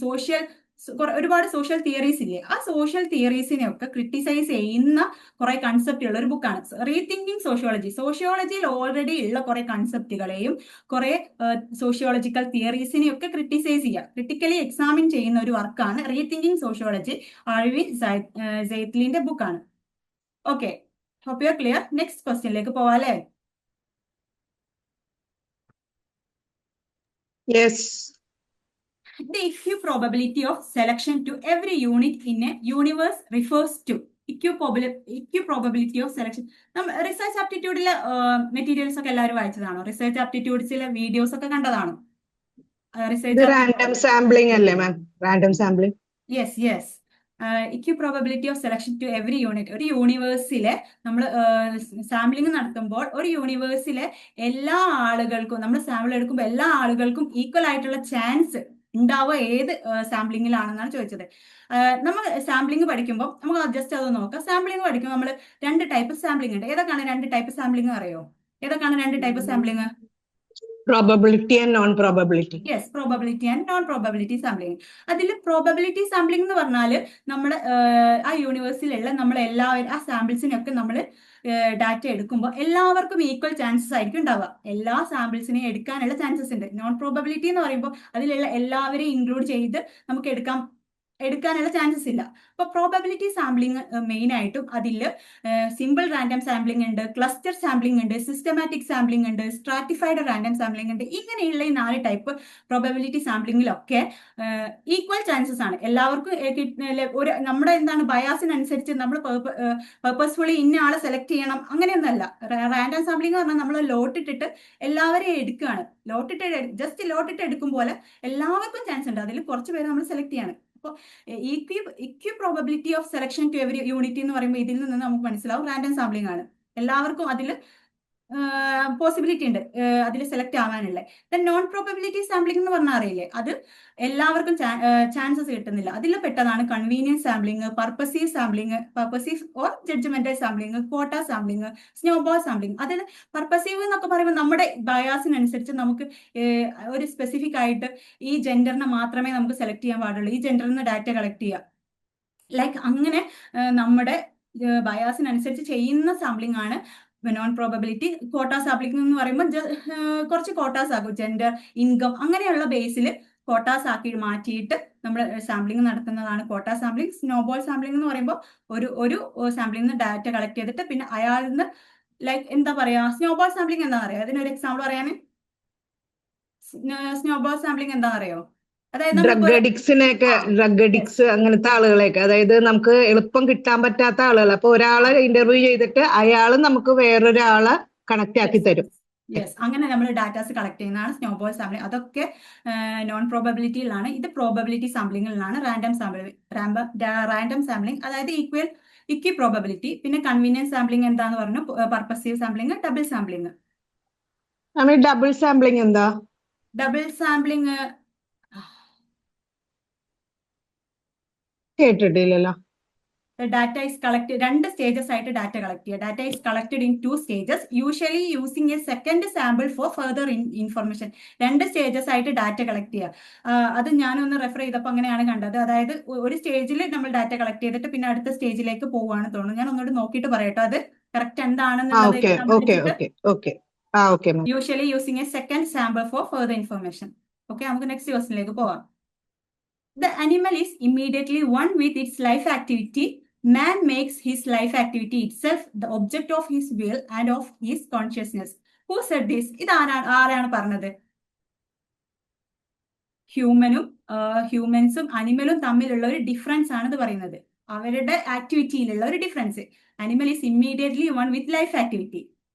ഒരുപാട് സോഷ്യൽ തിയറീസ് ഇല്ലേ, ആ സോഷ്യൽ തിയറീസിനെ ഒക്കെ ക്രിട്ടിസൈസ് ചെയ്യുന്ന കുറെ കൺസെപ്റ്റ് ഉള്ള ഒരു ബുക്കാണ് റീതിങ്കിങ് സോഷ്യോളജി. സോഷ്യോളജിയിൽ ഓൾറെഡി ഉള്ള കുറെ കൺസെപ്റ്റുകളെയും കുറെ സോഷ്യോളജിക്കൽ തിയറീസിനെയും ഒക്കെ ക്രിട്ടിസൈസ് ചെയ്യുക, ക്രിട്ടിക്കലി എക്സാമിൻ ചെയ്യുന്ന ഒരു വർക്കാണ് റീതിങ്കിങ് സോഷ്യോളജി. അർവിൻ സേറ്റ്ലിന്റെ ബുക്കാണ്. Okay, hope you are clear. Next ക്വസ്റ്റ്യനിലേക്ക് പോവാല്ലേ? Yes. The equiprobability of selection to every unit in a universe refers to equiprobability of selection. Research ആപ്റ്റിറ്റ്യൂഡിലെ മെറ്റീരിയൽസ് ഒക്കെ എല്ലാവരും വായിച്ചതാണോ? റിസർച്ച് ആപ്റ്റിറ്റ്യൂഡ്സിലെ വീഡിയോസ് ഒക്കെ കണ്ടതാണോ? റാൻഡം സാമ്പിളിംഗ് അല്ലേ ma'am? Random sampling. Yes. Equiprobability of selection to every unit. ഒരു യൂണിവേഴ്സിലെ നമ്മൾ സാമ്പിളിംഗ് നടത്തുമ്പോൾ ഒരു യൂണിവേഴ്സിലെ എല്ലാ ആളുകൾക്കും നമ്മൾ സാമ്പിൾ എടുക്കുമ്പോൾ എല്ലാ ആളുകൾക്കും ഈക്വൽ ആയിട്ടുള്ള ചാൻസ് ഉണ്ടാവുക ഏത് സാമ്പിളിങ്ങിലാണെന്നാണ് ചോദിച്ചത്. നമ്മൾ സാമ്പിളിംഗ് പഠിക്കുമ്പോൾ നമുക്ക് ജസ്റ്റ് അത് നോക്കാം. സാമ്പിളിംഗ് പഠിക്കുമ്പോൾ നമ്മൾ 2 ടൈപ്പ് സാമ്പിളിംഗ് ഉണ്ട്. ഏതൊക്കെയാണ് 2 ടൈപ്പ് സാമ്പിളിംഗ് അറിയോ? ഏതൊക്കെയാണ് 2 type sampling? Probability and non probability. Yes, probability and non probability sampling. അതിൽ പ്രോബബിലിറ്റി സാമ്പിളിംഗ് എന്ന് പറഞ്ഞാൽ നമ്മൾ ആ യൂണിവേഴ്സിലുള്ള നമ്മൾ എല്ലാവരും ആ സാമ്പിൾസിനൊക്കെ നമ്മൾ ഡാറ്റ എടുക്കുമ്പോൾ എല്ലാവർക്കും ഈക്വൽ ചാൻസസ് ആയിരിക്കും ഉണ്ടാവുക. എല്ലാ സാമ്പിൾസിനെയും എടുക്കാനുള്ള ചാൻസസ് ഉണ്ട്. നോൺ പ്രോബബിലിറ്റി എന്ന് പറയുമ്പോൾ അതിലുള്ള എല്ലാവരെയും ഇൻക്ലൂഡ് ചെയ്ത് നമുക്ക് എടുക്കാനുള്ള ചാൻസസ് ഇല്ല. അപ്പൊ പ്രോബബിലിറ്റി സാമ്പിളിംഗ് മെയിൻ ആയിട്ടും അതിൽ സിമ്പിൾ റാൻഡം സാമ്പിളിംഗ് ഉണ്ട്, ക്ലസ്റ്റർ സാമ്പിളിംഗ് ഉണ്ട്, സിസ്റ്റമാറ്റിക് സാമ്പിളിംഗ് ഉണ്ട്, സ്ട്രാറ്റിഫൈഡ് റാൻഡം സാമ്പിളിംഗ് ഉണ്ട്. ഇങ്ങനെയുള്ള ഈ 4 ടൈപ്പ് പ്രോബബിലിറ്റി സാമ്പിളിംഗിലൊക്കെ ഈക്വൽ ചാൻസസ് ആണ്. എല്ലാവർക്കും ഒരു നമ്മുടെ എന്താണ് ബയാസിനനുസരിച്ച് നമ്മൾ പർപ്പസ്ഫുള്ളി ഇന്ന ആളെ സെലക്ട് ചെയ്യണം അങ്ങനെയൊന്നല്ല. റാൻഡം സാമ്പിളിംഗ് പറഞ്ഞാൽ നമ്മൾ ലോട്ടിട്ടിട്ട് എല്ലാവരെയും എടുക്കുകയാണ്. ജസ്റ്റ് ലോട്ടിട്ട് എടുക്കും പോലെ എല്ലാവർക്കും ചാൻസ് ഉണ്ട്. അതിൽ കുറച്ച് പേര് നമ്മൾ സെലക്ട് ചെയ്യാണ്. അപ്പോൾ equiprobability of selection to every unit എന്ന് പറയുമ്പോൾ ഇതിൽ നിന്ന് നമുക്ക് മനസ്സിലാവും റാൻഡം സാമ്പിളിംഗ് ആണ്. എല്ലാവർക്കും അതിൽ പോസിബിലിറ്റി ഉണ്ട് അതിൽ സെലക്ട് ആവാനുള്ള. നോൺ പ്രോബബിലിറ്റി സാമ്പിളിംഗ് എന്ന് പറഞ്ഞാൽ അറിയില്ലേ, അത് എല്ലാവർക്കും ചാൻസസ് കിട്ടുന്നില്ല. അതിൽ പെട്ടതാണ് convenience sampling, purposive or judgemental sampling, quota sampling, snowball sampling. അതിൽ പർപ്പസീവ് എന്നൊക്കെ പറയുമ്പോൾ നമ്മുടെ ബയാസിനനുസരിച്ച് നമുക്ക് ഒരു സ്പെസിഫിക് ആയിട്ട് ഈ ജെൻഡറിനെ മാത്രമേ നമുക്ക് സെലക്ട് ചെയ്യാൻ പാടുള്ളൂ, ഈ ജെൻഡറിൽ നിന്ന് ഡാറ്റ കളക്ട് ചെയ്യാം. ലൈക്ക് അങ്ങനെ നമ്മുടെ ബയാസിനനുസരിച്ച് ചെയ്യുന്ന സാമ്പിളിംഗ് ആണ് നോൺ പ്രോബബിലിറ്റി. ക്വോട്ട സാമ്പിളിംഗ് എന്ന് പറയുമ്പോൾ കുറച്ച് ക്വോട്ടാസ് ആകും, ജെൻഡർ, ഇൻകം അങ്ങനെയുള്ള ബേസിൽ ക്വോട്ടാസ് ആക്കി മാറ്റിയിട്ട് നമ്മൾ സാമ്പിളിംഗ് നടത്തുന്നതാണ് ക്വോട്ട സാമ്പിളിംഗ്. സ്നോബോൾ സാമ്പിളിംഗ് എന്ന് പറയുമ്പോൾ ഒരു സാമ്പിളിംഗ് നിന്ന് ഡാറ്റ കളക്ട് ചെയ്തിട്ട് പിന്നെ അയാളിൽ നിന്ന് ലൈക്ക് എന്താ പറയാ, സ്നോബോൾ സാമ്പിളിംഗ് എന്താ പറയാ, അതിനൊരു എക്സാമ്പിൾ പറയാന്. സ്നോബോൾ സാമ്പിളിംഗ് എന്താ അറിയോ? ഡ്രഗ് അഡിക്ട്സ് അങ്ങനത്തെ ആളുകളെയൊക്കെ, അതായത് നമുക്ക് എളുപ്പം കിട്ടാൻ പറ്റാത്ത ആളുകൾ. അപ്പൊ ഒരാളെ ഇന്റർവ്യൂ ചെയ്തിട്ട് അയാൾ നമുക്ക് വേറൊരാളെ കണക്ട് ആക്കി തരും. യെസ്, അങ്ങനെ നമ്മൾ ഡാറ്റാസ് കളക്ട് ചെയ്യുന്നതാണ് സ്നോബോൾ സാമ്പിളിംഗ്. അതൊക്കെ നോൺ പ്രോബബിലിറ്റിയിലാണ്. ഇത് പ്രോബബിലിറ്റി സാമ്പിളിംഗിലാണ് റാൻഡം സാമ്പിളിംഗ്, അതായത് ഇക്വി പ്രോബബിലിറ്റി. പിന്നെ കൺവീനിയൻസ് സാമ്പിളിംഗ് എന്താന്ന് പറഞ്ഞു, purposive sampling, double sampling. Double sampling എന്താ? ഡബിൾ സാമ്പിളിംഗ് കേട്ടിട്ടില്ലല്ലോ. data is collected, 2 stages ആയിട്ട് ഡാറ്റ കളക്ട് ചെയ്യുക. Data is collected in 2 stages, usually using a second sample for further information. 2 stages ആയിട്ട് ഡാറ്റ കളക്ട് ചെയ്യുക. അത് ഞാനൊന്ന് റെഫർ ചെയ്തപ്പോൾ അങ്ങനെയാണ് കണ്ടത്. അതായത് ഒരു സ്റ്റേജിൽ നമ്മൾ ഡാറ്റ കളക്ട് ചെയ്തിട്ട് പിന്നെ അടുത്ത സ്റ്റേജിലേക്ക് പോവുകയാണ് തോന്നുന്നു. ഞാൻ ഒന്നുകൂടി നോക്കിയിട്ട് പറയട്ടോ അത് കറക്റ്റ് എന്താണെന്നുള്ളത്. Usually using a second sample for further information. Okay, നമുക്ക് നെക്സ്റ്റ് ക്വസ്റ്റിനിലേക്ക് പോവാം. The animal is immediately one with its life activity Man makes his life activity itself the object of his will and of his consciousness. Who said this? ഇത് ആരാണ് പറഞ്ഞത്? ഹ്യൂമൻസും അനിമലും തമ്മിലുള്ള ഒരു ഡിഫറൻസ് ആണ് ഇത് പറയുന്നത്. അവരുടെ ആക്ടിവിറ്റിയിലുള്ള ഒരു difference. Animal is immediately one with life activity.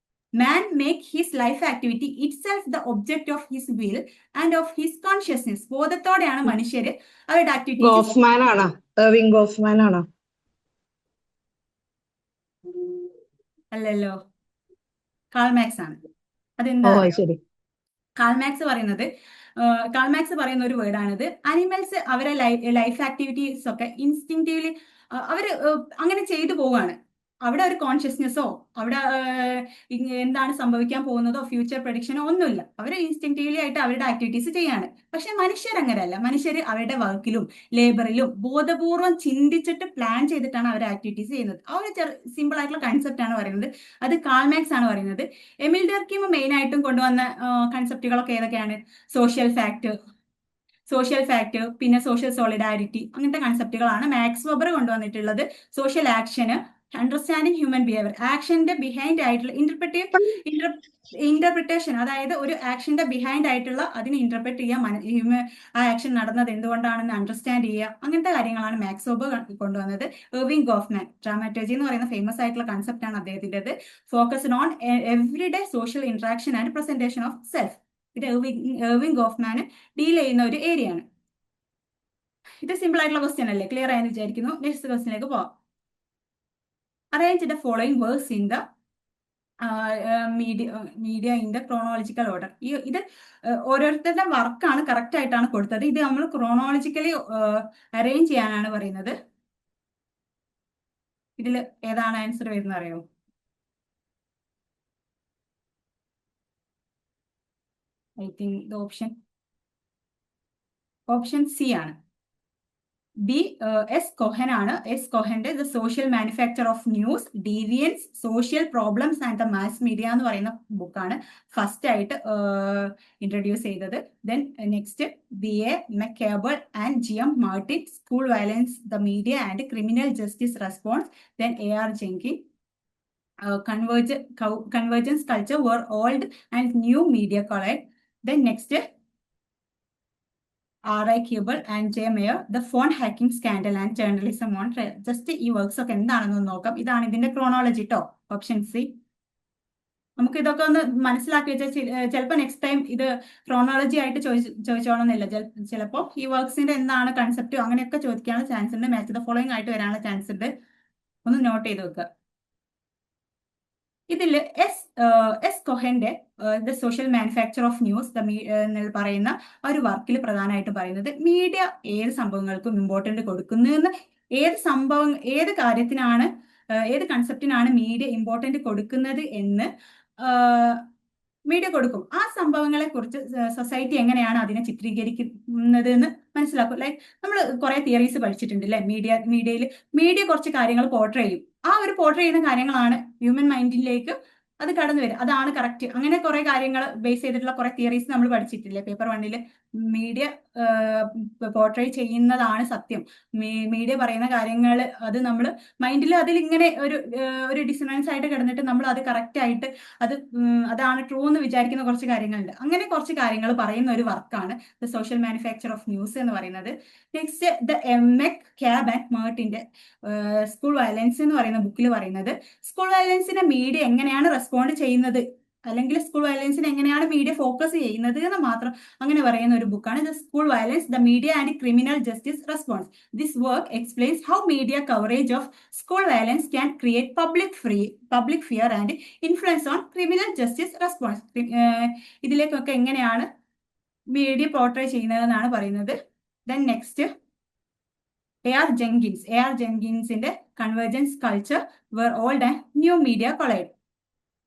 Man make his life activity itself the object of his will and of his consciousness. ബോധത്തോടെയാണ് മനുഷ്യര് അവരുടെ ആക്ടിവിറ്റീസ്. ഗോഫ്മാൻ ആണോ? ഇർവിംഗ് ഗോഫ്മാൻ ആണോ? അല്ലല്ലോ, കാൾമാക്സ് ആണ്. അതെന്താ? കാൾമാക്സ് പറയുന്ന ഒരു വേർഡാണിത്. അനിമൽസ് അവരെ ലൈഫ് ആക്ടിവിറ്റീസ് ഒക്കെ ഇൻസ്റ്റിങ്റ്റീവ്ലി അവര് അങ്ങനെ ചെയ്തു പോവുകയാണ്. അവിടെ ഒരു കോൺഷ്യസ്നെസ്സോ അവിടെ എന്താണ് സംഭവിക്കാൻ പോകുന്നതോ ഫ്യൂച്ചർ പ്രഡിക്ഷനോ ഒന്നുമില്ല. അവർ ഇൻസ്റ്റിങ്റ്റീവ്ലി ആയിട്ട് അവരുടെ ആക്ടിവിറ്റീസ് ചെയ്യാണ്. പക്ഷെ മനുഷ്യർ അങ്ങനെയല്ല. മനുഷ്യർ അവരുടെ വർക്കിലും ലേബറിലും ബോധപൂർവം ചിന്തിച്ചിട്ട് പ്ലാൻ ചെയ്തിട്ടാണ് അവരുടെ ആക്ടിവിറ്റീസ് ചെയ്യുന്നത്. ആ ഒരു സിമ്പിൾ ആയിട്ടുള്ള കൺസെപ്റ്റ് ആണ് പറയുന്നത്. അത് കാൾമാക്സ് ആണ് പറയുന്നത്. എമിൽ ഡർക്കീം മെയിൻ ആയിട്ടും കൊണ്ടുവന്ന കൺസെപ്റ്റുകളൊക്കെ ഏതൊക്കെയാണ്? സോഷ്യൽ ഫാക്ട്, പിന്നെ സോഷ്യൽ സോളിഡാരിറ്റി, അങ്ങനത്തെ കൺസെപ്റ്റുകളാണ്. മാക്സ് വെബർ കൊണ്ടുവന്നിട്ടുള്ളത് social action, understanding human behaviour, ആക്ഷന്റെ ബിഹൈൻഡ് ആയിട്ടുള്ള ഇന്റർപ്രിട്ടേഷൻ, അതായത് ഒരു ആക്ഷന്റെ ബിഹൈൻഡ് ആയിട്ടുള്ള അതിനെ ഇന്റർപ്രറ്റ് ചെയ്യുക, ആ ആക്ഷൻ നടന്നത് എന്തുകൊണ്ടാണെന്ന് അണ്ടർസ്റ്റാൻഡ് ചെയ്യുക, അങ്ങനത്തെ കാര്യങ്ങളാണ് മാക്സ് വെബർ കൊണ്ടുവന്നത്. ഇർവിംഗ് ഗോഫ്മാൻ, ഡ്രാമാറ്റോജി എന്ന് പറയുന്ന ഫേമസ് ആയിട്ടുള്ള കൺസെപ്റ്റ് ആണ് അദ്ദേഹത്തിൻ്റെത്. Focused on everyday social interaction and presentation of self. ഇത് ഇർവിംഗ് ഗോഫ്മാൻ ഡീൽ ചെയ്യുന്ന ഒരു ഏരിയ ആണ്. ഇത് സിമ്പിൾ ആയിട്ടുള്ള ക്വസ്റ്റ്യൻ അല്ലേ? ക്ലിയർ ആയെന്ന് വിചാരിക്കുന്നു. നെക്സ്റ്റ് ക്വസ്റ്റ്യനിലേക്ക് പോവാം. Arrange the following works in the media in the chronological order. ഇത് ഓരോരുത്തരുടെ വർക്കാണ് കറക്റ്റ് ആയിട്ടാണ് കൊടുത്തത്. ഇത് നമ്മൾ ക്രോണോളജിക്കലി അറേഞ്ച് ചെയ്യാനാണ് പറയുന്നത്. ഇതിൽ ഏതാണ് ആൻസർ വരുന്നത് അറിയോ? I think the option C ആണ്. എസ് കൊഹൻ ആണ്. എസ് കൊഹന്റെ the social manufacture of news, deviance, social problems and the mass media എന്ന് പറയുന്ന ബുക്കാണ് ഫസ്റ്റ് ആയിട്ട് ഇൻട്രൊഡ്യൂസ് ചെയ്തത്. Then next BA McCabe and GM Martin, school violence, the media and criminal justice response. Then AR Jenkin, convergence culture where old and new media collide. Then next R.I. Kuehl and J. Mayer, the phone hacking scandal and journalism on trial. Just ഈ വർക്ക്സ് ഒക്കെ എന്താണെന്ന് നോക്കാം. ഇതാണ് ഇതിന്റെ ക്രോണോളജി ട്ടോ. Option C. നമുക്ക് ഇതൊക്കെ ഒന്ന് മനസ്സിലാക്കി വെച്ചാൽ ചിലപ്പോൾ നെക്സ്റ്റ് ടൈം ഇത് ക്രോണോളജി ആയിട്ട് ചോദിച്ചോണമെന്നില്ല. ചിലപ്പോൾ ഈ വർക്ക്സിന്റെ എന്താണ് കൺസെപ്റ്റ് അങ്ങനെയൊക്കെ ചോദിക്കാനുള്ള ചാൻസ് ഉണ്ട്. മാച്ച് ദ ഫോളോയിങ് ആയിട്ട് വരാനുള്ള ചാൻസ് ഉണ്ട്. ഒന്ന് നോട്ട് ചെയ്ത് വെക്കുക. ഇതിൽ എസ് കൊഹന്റെ the social manufacture of news എന്ന് പറയുന്ന ഒരു വർക്കിൽ പ്രധാനമായിട്ടും പറയുന്നത് മീഡിയ ഏത് സംഭവങ്ങൾക്കും ഇമ്പോർട്ടന്റ് കൊടുക്കുന്നു എന്ന്, ഏത് കാര്യത്തിനാണ്, ഏത് കൺസെപ്റ്റിനാണ് മീഡിയ ഇമ്പോർട്ടന്റ് കൊടുക്കുന്നത് എന്ന് മീഡിയ കൊടുക്കും. ആ സംഭവങ്ങളെ കുറിച്ച് സൊസൈറ്റി എങ്ങനെയാണ് അതിനെ ചിത്രീകരിക്കുന്നത് എന്ന് മനസ്സിലാക്കും. ലൈക്ക് നമ്മൾ കുറെ തിയറീസ് പഠിച്ചിട്ടുണ്ട് അല്ലെ? മീഡിയ കുറച്ച് കാര്യങ്ങൾ പോർട്രേ ചെയ്യും. ആ ഒരു പോർട്രേ ചെയ്യുന്ന കാര്യങ്ങളാണ് ഹ്യൂമൻ മൈൻഡിലേക്ക് അത് കടന്നു വരും. അതാണ് കറക്റ്റ്. അങ്ങനെ കുറെ കാര്യങ്ങൾ ബേസ് ചെയ്തിട്ടുള്ള കുറെ തിയറീസ് നമ്മൾ പഠിച്ചിട്ടില്ലേ പേപ്പർ 1 മീഡിയ പോർട്രേ ചെയ്യുന്നതാണ് സത്യം. മീഡിയ പറയുന്ന കാര്യങ്ങൾ അത് നമ്മൾ മൈൻഡിൽ അതിലിങ്ങനെ ഒരു ഡിസണൻസ് ആയിട്ട് കിടന്നിട്ട് നമ്മൾ അത് കറക്റ്റ് ആയിട്ട് അതാണ് ട്രൂ എന്ന് വിചാരിക്കുന്ന കുറച്ച് കാര്യങ്ങളുണ്ട്. അങ്ങനെ കുറച്ച് കാര്യങ്ങൾ പറയുന്ന ഒരു വർക്കാണ് the social manufacture of news എന്ന് പറയുന്നത്. നെക്സ്റ്റ് ദ മെക്കാബ് ആൻഡ് മേർട്ടിന്റെ സ്കൂൾ വയലൻസ് എന്ന് പറയുന്ന ബുക്കിൽ പറയുന്നത് സ്കൂൾ വയലൻസിനെ മീഡിയ എങ്ങനെയാണ് റെസ്പോണ്ട് ചെയ്യുന്നത്, അല്ലെങ്കിൽ സ്കൂൾ വയലൻസിന് എങ്ങനെയാണ് മീഡിയ ഫോക്കസ് ചെയ്യുന്നത് എന്ന് മാത്രം അങ്ങനെ പറയുന്ന ഒരു ബുക്കാണ് the school violence, the media and criminal justice response. This work explains how media coverage of school violence can create public fear and influence on criminal justice response. ഇതിലേക്കൊക്കെ എങ്ങനെയാണ് മീഡിയ പോർട്രേ ചെയ്യുന്നതെന്നാണ് പറയുന്നത്. ദെൻ നെക്സ്റ്റ് AR ജെങ്കിൻസിന്റെ convergence culture where old and new media collide.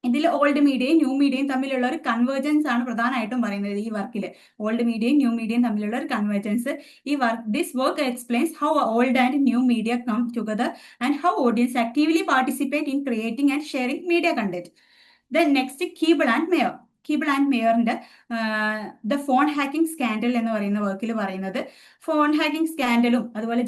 ഇതിൽ ഓൾഡ് മീഡിയയും ന്യൂ മീഡിയയും തമ്മിലുള്ള ഒരു കൺവേർജൻസ് ആണ് പ്രധാനമായിട്ടും പറയുന്നത് ഈ വർക്കിൽ. ഓൾഡ് മീഡിയയും ന്യൂ മീഡിയയും തമ്മിലുള്ള ഒരു convergence. This work explains how old and new media come together and how audience actively participate in creating and sharing media content. Then next Keeble and മേയറിന്റെ ദ ഫോൺ ഹാക്കിംഗ് സ്കാൻഡൽ എന്ന് പറയുന്ന വർക്കിൽ പറയുന്നത് ഫോൺ ഹാക്കിംഗ് സ്കാൻഡലും അതുപോലെ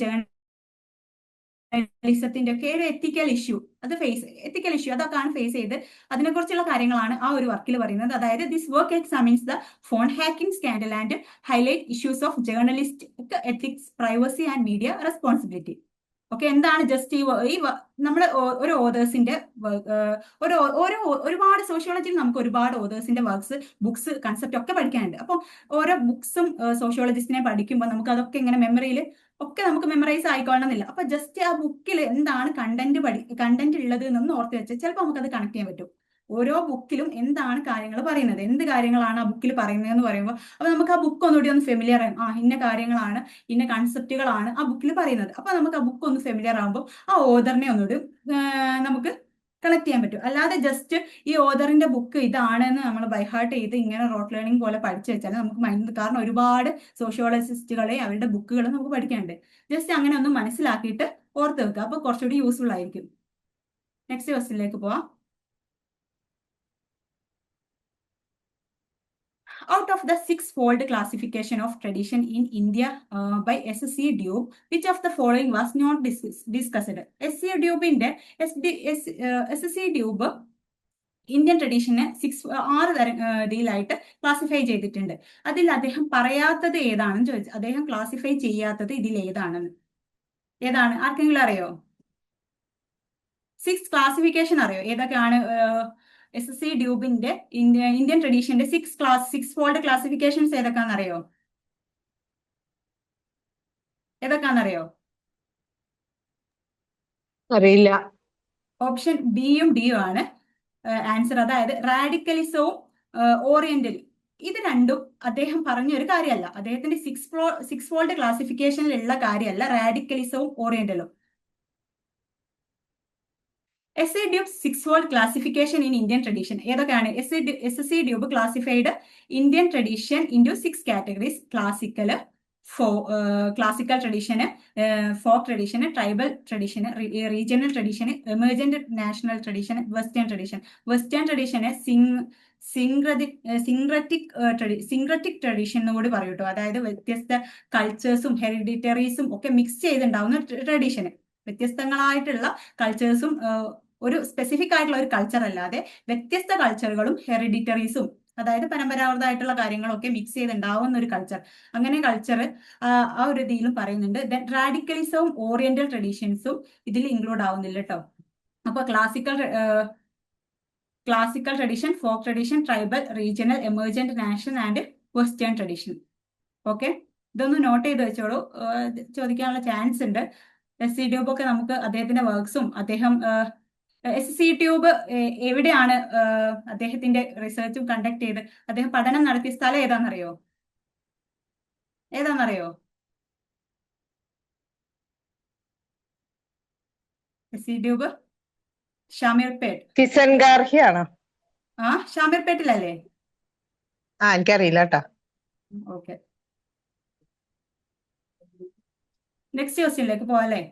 ലിസത്തിന്റെ ഒക്കെ ഒരു എത്തിക്കൽ ഇഷ്യൂ അതൊക്കെയാണ് ഫേസ് ചെയ്ത് അതിനെക്കുറിച്ചുള്ള കാര്യങ്ങളാണ് ആ ഒരു വർക്കിൽ പറയുന്നത്. അതായത് this work examines the phone hacking scandal and highlight issues of journalist ethics, privacy and media responsibility. Okay, എന്താണ് ജസ്റ്റ് ഈ നമ്മൾ ഒരു ഓതേഴ്സിന്റെ ഒരുപാട് സോഷ്യോളജിയിൽ നമുക്ക് ഒരുപാട് ഓതേഴ്സിന്റെ വർക്ക്സ്, ബുക്സ്, കൺസെപ്റ്റ് ഒക്കെ പഠിക്കാനുണ്ട്. അപ്പോൾ ഓരോ ബുക്സും സോഷ്യോളജിസ്റ്റിനെ പഠിക്കുമ്പോൾ നമുക്ക് അതൊക്കെ ഇങ്ങനെ മെമ്മറിയിൽ ഒക്കെ നമുക്ക് മെമ്മറൈസ് ആയിക്കൊള്ളണമെന്നില്ല. അപ്പൊ ജസ്റ്റ് ആ ബുക്കിൽ എന്താണ് കണ്ടന്റ് ഉള്ളത് എന്നൊന്ന് ഓർത്ത് വെച്ചാൽ ചിലപ്പോൾ നമുക്ക് അത് കണക്ട് ചെയ്യാൻ പറ്റും. ഓരോ ബുക്കിലും എന്താണ് കാര്യങ്ങൾ പറയുന്നത്, എന്ത് കാര്യങ്ങളാണ് ആ ബുക്കിൽ പറയുന്നത് എന്ന് പറയുമ്പോൾ അപ്പൊ നമുക്ക് ആ ബുക്ക് ഒന്നുകൂടി ഒന്ന് ഫെമിലിയർ ആകും. ഇന്ന കാര്യങ്ങളാണ്, ഇന്ന കൺസെപ്റ്റുകളാണ് ആ ബുക്കിൽ പറയുന്നത്. അപ്പൊ നമുക്ക് ആ ബുക്ക് ഒന്ന് ഫെമിലിയർ ആകുമ്പോൾ ആ ഓതറിനെ ഒന്നുകൂടി നമുക്ക് കണക്ട് ചെയ്യാൻ പറ്റും. അല്ലാതെ ജസ്റ്റ് ഈ ഓതറിന്റെ ബുക്ക് ഇതാണെന്ന് നമ്മൾ ബൈഹാർട്ട് ചെയ്ത് ഇങ്ങനെ റോട്ട് ലേണിംഗ് പോലെ പഠിച്ചു വെച്ചാൽ നമുക്ക് മൈൻഡ്, കാരണം ഒരുപാട് സോഷ്യോളജിസ്റ്റുകളെ അവരുടെ ബുക്കുകൾ നമുക്ക് പഠിക്കാനുണ്ട്. ജസ്റ്റ് അങ്ങനെ ഒന്ന് മനസ്സിലാക്കിയിട്ട് ഓർത്ത് വെക്കുക, അപ്പൊ കുറച്ചുകൂടി യൂസ്ഫുൾ ആയിരിക്കും. നെക്സ്റ്റ് ക്വസ്റ്റ്യനിലേക്ക് പോവാം. Out of the six-fold classification of tradition in India by S.C. Dube, which of the following was not discussed? S.C. Dubeന്റെ S.C. Dube ഇന്ത്യൻ ട്രഡീഷനെ 6 ഇതിലായിട്ട് ക്ലാസിഫൈ ചെയ്തിട്ടുണ്ട്. അതിൽ അദ്ദേഹം പറയാത്തത് ഏതാണെന്ന് ചോദിച്ചു. അദ്ദേഹം ക്ലാസിഫൈ ചെയ്യാത്തത് ഇതിൽ ഏതാണ്? ആർക്കെങ്കിലും അറിയോ? 6 ക്ലാസിഫിക്കേഷൻ അറിയോ? ഏതൊക്കെയാണ് എസ് സി ഡ്യൂബിന്റെ ഇന്ത്യൻ ട്രഡീഷന്റെ 6 ഫോൾഡ് ക്ലാസിഫിക്കേഷൻസ് ഏതൊക്കെയാണെന്നറിയോ? അറിയില്ല. ഓപ്ഷൻ ബിയും ഡിയും ആണ് ആൻസർ. അതായത് റാഡിക്കലിസവും ഓറിയന്റലും. ഇത് രണ്ടും അദ്ദേഹം പറഞ്ഞ ഒരു കാര്യമല്ല. അദ്ദേഹത്തിന്റെ 6 ഫോൾഡ് ക്ലാസിഫിക്കേഷനിലുള്ള കാര്യമല്ല റാഡിക്കലിസവും ഓറിയന്റലും. S A Dube 6-fold classification in Indian tradition ഏതൊക്കെയാണ്? S C Dube classified Indian tradition into 6 categories: classical tradition, folk tradition, tribal tradition, regional tradition, emergent national tradition, western tradition. Western ട്രഡീഷനെ സിൻക്രറ്റിക് ട്രഡീഷൻ എന്ന് കൂടി പറയും കേട്ടോ. അതായത് വ്യത്യസ്ത കൾച്ചേഴ്സും ഹെറിഡിറ്ററീസും ഒക്കെ മിക്സ് ചെയ്തുണ്ടാവുന്ന ട്രഡീഷന്. വ്യത്യസ്തങ്ങളായിട്ടുള്ള കൾച്ചേഴ്സും ഒരു സ്പെസിഫിക് ആയിട്ടുള്ള ഒരു കൾച്ചർ അല്ലാതെ വ്യത്യസ്ത കൾച്ചറുകളും ഹെറിഡിറ്ററീസും, അതായത് പരമ്പരാഗതമായിട്ടുള്ള കാര്യങ്ങളൊക്കെ മിക്സ് ചെയ്തുണ്ടാവുന്ന ഒരു കൾച്ചർ. അങ്ങനെ കൾച്ചർ ആ ഒരു ഇതിലും പറയുന്നുണ്ട്. ദെൻ റാഡിക്കലിസവും ഓറിയന്റൽ ട്രഡീഷൻസും ഇതിൽ ഇൻക്ലൂഡ് ആവുന്നില്ല കേട്ടോ. അപ്പൊ classical tradition, folk tradition, tribal, regional, emergent, national and western tradition. Okay, ഇതൊന്ന് നോട്ട് ചെയ്ത് വെച്ചോളൂ, ചോദിക്കാനുള്ള ചാൻസ് ഉണ്ട്. എസ് സി ട്യൂബ് ഒക്കെ നമുക്ക് അദ്ദേഹത്തിന്റെ വർക്ക്സും എസ് സി ട്യൂബ് എവിടെയാണ് അദ്ദേഹത്തിന്റെ റിസർച്ചും കണ്ടക്ട് ചെയ്ത് അദ്ദേഹം പഠനം നടത്തിയ സ്ഥലം ഏതാണെന്നറിയോ? S C Dube Shamirpet. കിസൻഗാർഹിയാണോ? ഷാമീർപേട്ടിലല്ലേ? എനിക്കറിയില്ല കേട്ടാ. ഓക്കെ, നെക്സ്റ്റ് ക്വസ്റ്റ്യനിലേക്ക് പോവാല്ലേ.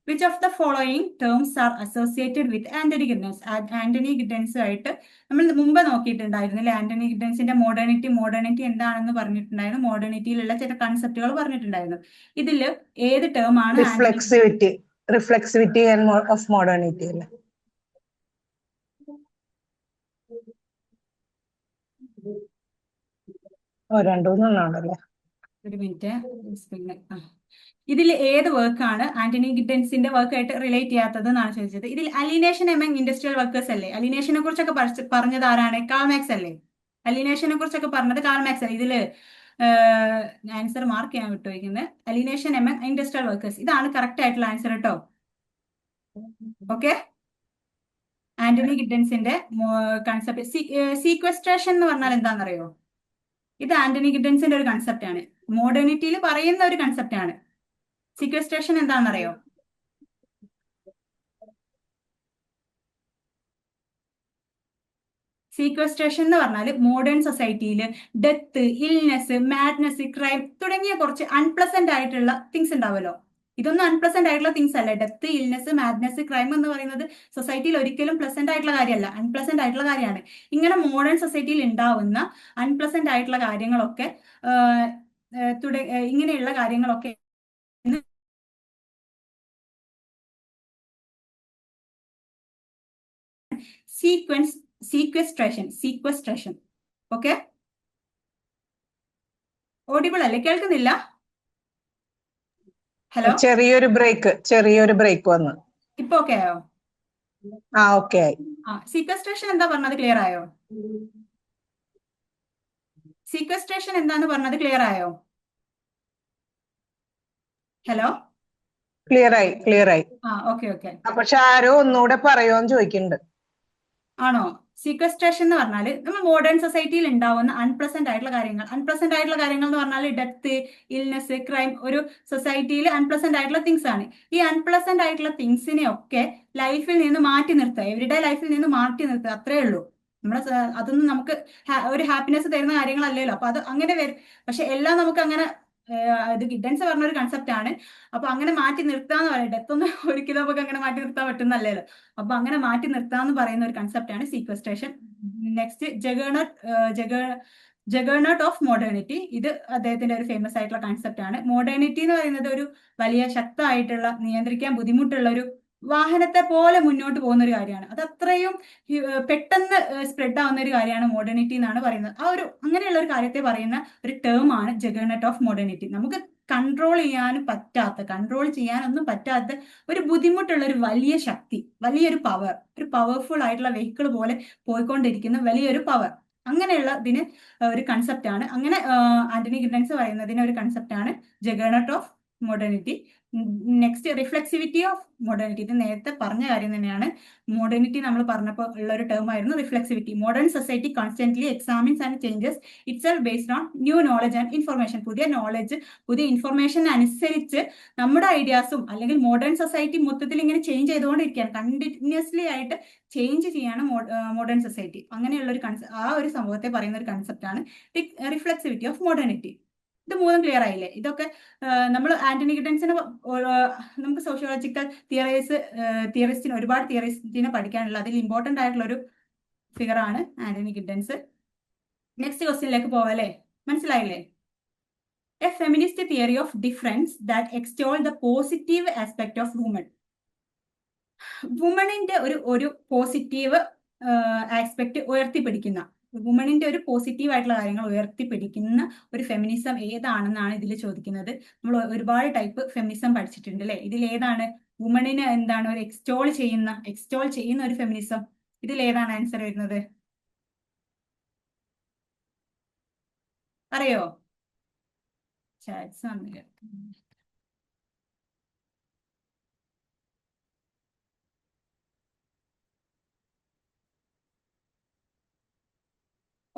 Which of the following terms are associated with Antony Giddens? Antony ഗിഡൻസുമായിട്ട് നമ്മൾ മുമ്പ് നോക്കിയിട്ടുണ്ടായിരുന്നില്ലേ? ആന്റണി ഗിഡൻസിന്റെ മോഡേണിറ്റി എന്താണെന്ന് പറഞ്ഞിട്ടുണ്ടായിരുന്നു. മോഡേണിറ്റിയിലുള്ള ചില കൺസെപ്റ്റുകൾ പറഞ്ഞിട്ടുണ്ടായിരുന്നു. ഇതിൽ ഏത് ടേം ആണ്? റിഫ്ലെക്സിവിറ്റി ഓഫ് മോഡേണിറ്റി അല്ലേ? രണ്ടുമൂന്നെണ്ണുണ്ടല്ലേ? ഒരു മിനിറ്റ്. ഇതിൽ ഏത് വർക്കാണ് ആന്റണി ഗിഡൻസിന്റെ വർക്കായിട്ട് റിലേറ്റ് ചെയ്യാത്തത് എന്നാണ് ചോദിച്ചത്. ഇതിൽ അലിനേഷൻ എമംഗ് ഇൻഡസ്ട്രിയൽ വർക്കേഴ്സ് അല്ലേ? അലിനേഷനെ കുറിച്ചൊക്കെ പറഞ്ഞത് ആരാണ്? കാൾ മാക്സ് അല്ലേ? അലിനേഷനെ കുറിച്ചൊക്കെ പറഞ്ഞത് കാൾ മാക്സ് അല്ലേ? ഇതില് ആൻസർ മാർക്ക് ചെയ്യാൻ വിട്ടുവയ്ക്കുന്നത് അലിനേഷൻ എമംഗ് ഇൻഡസ്ട്രിയൽ വർക്കേഴ്സ്. ഇതാണ് കറക്റ്റ് ആയിട്ടുള്ള ആൻസർ കേട്ടോ. ഓക്കെ, ആന്റണി ഗിഡൻസിന്റെ കൺസെപ്റ്റ് സീക്വസ്ട്രേഷൻ എന്ന് പറഞ്ഞാൽ എന്താണെന്നറിയോ? ഇത് ആന്റണി ഗിഡൻസിന്റെ ഒരു കൺസെപ്റ്റ് ആണ്. മോഡേണിറ്റിയിൽ പറയുന്ന ഒരു കൺസെപ്റ്റ് ആണ്. സീക്വസ്ട്രേഷൻ എന്താണെന്നറിയോ? സീക്വസ്ട്രേഷൻ എന്ന് പറഞ്ഞാൽ മോഡേൺ സൊസൈറ്റിയിൽ ഡെത്ത്, ഇൽനെസ്, മാഡ്നെസ്, ക്രൈം തുടങ്ങിയ കുറച്ച് അൺപ്ലസന്റ് ആയിട്ടുള്ള തിങ്സ് ഉണ്ടാവുമല്ലോ. ഇതൊന്നും അൺപ്ലസന്റ് ആയിട്ടുള്ള തിങ്സ് അല്ല. ഡെത്ത്, ഇൽനെസ്, മാഡ്നെസ്, ക്രൈം എന്ന് പറയുന്നത് സൊസൈറ്റിയിൽ ഒരിക്കലും പ്ലസന്റ് ആയിട്ടുള്ള കാര്യമല്ല, അൺപ്ലസന്റ് ആയിട്ടുള്ള കാര്യമാണ്. ഇങ്ങനെ മോഡേൺ സൊസൈറ്റിയിൽ ഉണ്ടാവുന്ന അൺപ്ലസന്റ് ആയിട്ടുള്ള കാര്യങ്ങളൊക്കെ ഇങ്ങനെയുള്ള കാര്യങ്ങളൊക്കെ സീക്വസ്ട്രേഷൻ. ഓക്കെ, ഓഡിബിൾ അല്ലേ? കേൾക്കുന്നില്ല? ഹലോ, ചെറിയൊരു ബ്രേക്ക് വന്നു. ഇപ്പൊ ഓക്കെ ആയോ? ഓക്കെ ആയി. സീക്വസ്ട്രേഷൻ എന്താ പറഞ്ഞത്? ക്ലിയർ ആയോ? സീക്വസ്ട്രേഷൻ എന്താന്ന് പറഞ്ഞത് ക്ലിയർ ആയോ? ഹലോ, ക്ലിയർ ആയി. ഓക്കെ. പക്ഷെ ആരോ ഒന്നുകൂടെ പറയുമോന്ന് ചോദിക്കുന്നുണ്ട്. ആണോ? സീക്വസ്ട്രേഷൻ എന്ന് പറഞ്ഞാൽ നമ്മൾ മോഡേൺ സൊസൈറ്റിയിൽ ഉണ്ടാവുന്ന അൺപ്ലസന്റ് ആയിട്ടുള്ള കാര്യങ്ങൾ എന്ന് പറഞ്ഞാൽ ഡെത്ത്, ഇൽനെസ്, ക്രൈം, ഒരു സൊസൈറ്റിയിൽ അൺപ്ലസന്റ് ആയിട്ടുള്ള തിങ്സ് ആണ്. ഈ അൺപ്ലസന്റ് ആയിട്ടുള്ള തിങ്സിനെ ഒക്കെ ലൈഫിൽ നിന്ന് മാറ്റി നിർത്തുക, എവരിഡേ ലൈഫിൽ നിന്ന് മാറ്റി നിർത്തുക, അത്രേ ഉള്ളൂ. അതൊന്നും നമുക്ക് ഒരു ഹാപ്പിനെസ് തരുന്ന കാര്യങ്ങളല്ലല്ലോ. അപ്പൊ അത് അങ്ങനെ വരും. പക്ഷെ എല്ലാം നമുക്ക് അങ്ങനെ ഇത് ഗിഡൻസ് പറഞ്ഞ ഒരു കൺസെപ്റ്റ് ആണ്. അപ്പൊ അങ്ങനെ മാറ്റി നിർത്താന്ന് പറയാം. ഡെത്ത് ഒന്നും ഒരിക്കലും നമുക്ക് അങ്ങനെ മാറ്റി നിർത്താൻ പറ്റുന്നല്ലോ. അപ്പൊ അങ്ങനെ മാറ്റി നിർത്താന്ന് പറയുന്ന ഒരു കൺസെപ്റ്റ് ആണ് sequestration. Next, juggernaut of modernity. ഇത് അദ്ദേഹത്തിന്റെ ഒരു ഫേമസ് ആയിട്ടുള്ള കൺസെപ്റ്റ് ആണ്. മോഡേണിറ്റി എന്ന് പറയുന്നത് ഒരു വലിയ ശക്തമായിട്ടുള്ള, നിയന്ത്രിക്കാൻ ബുദ്ധിമുട്ടുള്ള ഒരു വാഹനത്തെ പോലെ മുന്നോട്ട് പോകുന്ന ഒരു കാര്യമാണ്. അത് അത്രയും പെട്ടെന്ന് സ്പ്രെഡ് ആവുന്ന ഒരു കാര്യമാണ് മോഡേണിറ്റി എന്നാണ് പറയുന്നത്. അങ്ങനെയുള്ള ഒരു കാര്യത്തെ പറയുന്ന ഒരു ടേം ആണ് ജഗേർണട്ട് ഓഫ് മോഡേണിറ്റി. നമുക്ക് കൺട്രോൾ ചെയ്യാനൊന്നും പറ്റാത്ത ഒരു ബുദ്ധിമുട്ടുള്ള ഒരു വലിയ ശക്തി, വലിയൊരു പവർ, ഒരു പവർഫുൾ ആയിട്ടുള്ള വെഹിക്കിൾ പോലെ പോയിക്കൊണ്ടിരിക്കുന്ന വലിയൊരു പവർ, അങ്ങനെയുള്ള ഇതിന് ഒരു കൺസെപ്റ്റ് ആണ്. അങ്ങനെ ആന്റണി ഗിഡൻസ് പറയുന്നതിന് ഒരു കൺസെപ്റ്റ് ആണ് juggernaut of modernity. Next, reflexivity of modernity. ഇത് നേരത്തെ പറഞ്ഞ കാര്യം തന്നെയാണ്. മോഡേണിറ്റി നമ്മൾ പറഞ്ഞപ്പോൾ ഉള്ള ഒരു ടേം ആയിരുന്നു reflexivity. Modern society constantly examines and changes itself based on new knowledge and information. പുതിയ നോളജ്, പുതിയ ഇൻഫർമേഷൻ അനുസരിച്ച് നമ്മുടെ ഐഡിയാസും, അല്ലെങ്കിൽ മോഡേൺ സൊസൈറ്റി മൊത്തത്തിൽ ഇങ്ങനെ ചേഞ്ച് ചെയ്തുകൊണ്ടിരിക്കുകയാണ്. കണ്ടിന്യൂസ്ലി ആയിട്ട് ചേഞ്ച് ചെയ്യാണ് മോഡേൺ സൊസൈറ്റി. അങ്ങനെയുള്ള ഒരു സംഭവത്തെ പറയുന്ന ഒരു കൺസെപ്റ്റ് ആണ് റിഫ്ലെക്സിവിറ്റി ഓഫ് മോഡേണിറ്റി. ഇത് മൂന്നും ക്ലിയർ ആയില്ലേ? ഇതൊക്കെ നമ്മൾ ആന്റണി ഗിഡൻസിന് നമുക്ക് സോഷ്യോളജിക്കൽ തിയറിസ്റ്റിന് ഒരുപാട് തിയറിസ്റ്റിനെ പഠിക്കാനുള്ള, അതിൽ ഇമ്പോർട്ടന്റ് ആയിട്ടുള്ള ഒരു ഫിഗർ ആണ് ആന്റണി ഗിഡൻസ്. നെക്സ്റ്റ് ക്വസ്റ്റ്യനിലേക്ക് പോവാം അല്ലേ? മനസ്സിലായില്ലേ? A feminist theory of difference that extol the positive aspect of woman. വുമണിന്റെ ഒരു പോസിറ്റീവ് ആസ്പെക്ട് ഉയർത്തിപ്പിടിക്കുന്ന, വുമണിന്റെ ഒരു പോസിറ്റീവ് ആയിട്ടുള്ള കാര്യങ്ങൾ ഉയർത്തിപ്പിടിക്കുന്ന ഒരു ഫെമിനിസം ഏതാണെന്നാണ് ഇതിൽ ചോദിക്കുന്നത്. നമ്മൾ ഒരുപാട് ടൈപ്പ് ഫെമിനിസം പഠിച്ചിട്ടുണ്ട് അല്ലെ? ഇതിൽ ഏതാണ് വുമണിന് എന്താണ് ഒരു എക്സ്റ്റോൾ ചെയ്യുന്ന ഒരു ഫെമിനിസം? ഇതിൽ ഏതാണ് ആൻസർ വരുന്നത്? അറിയോ? ചാറ്റ്സ് വന്നില്ല.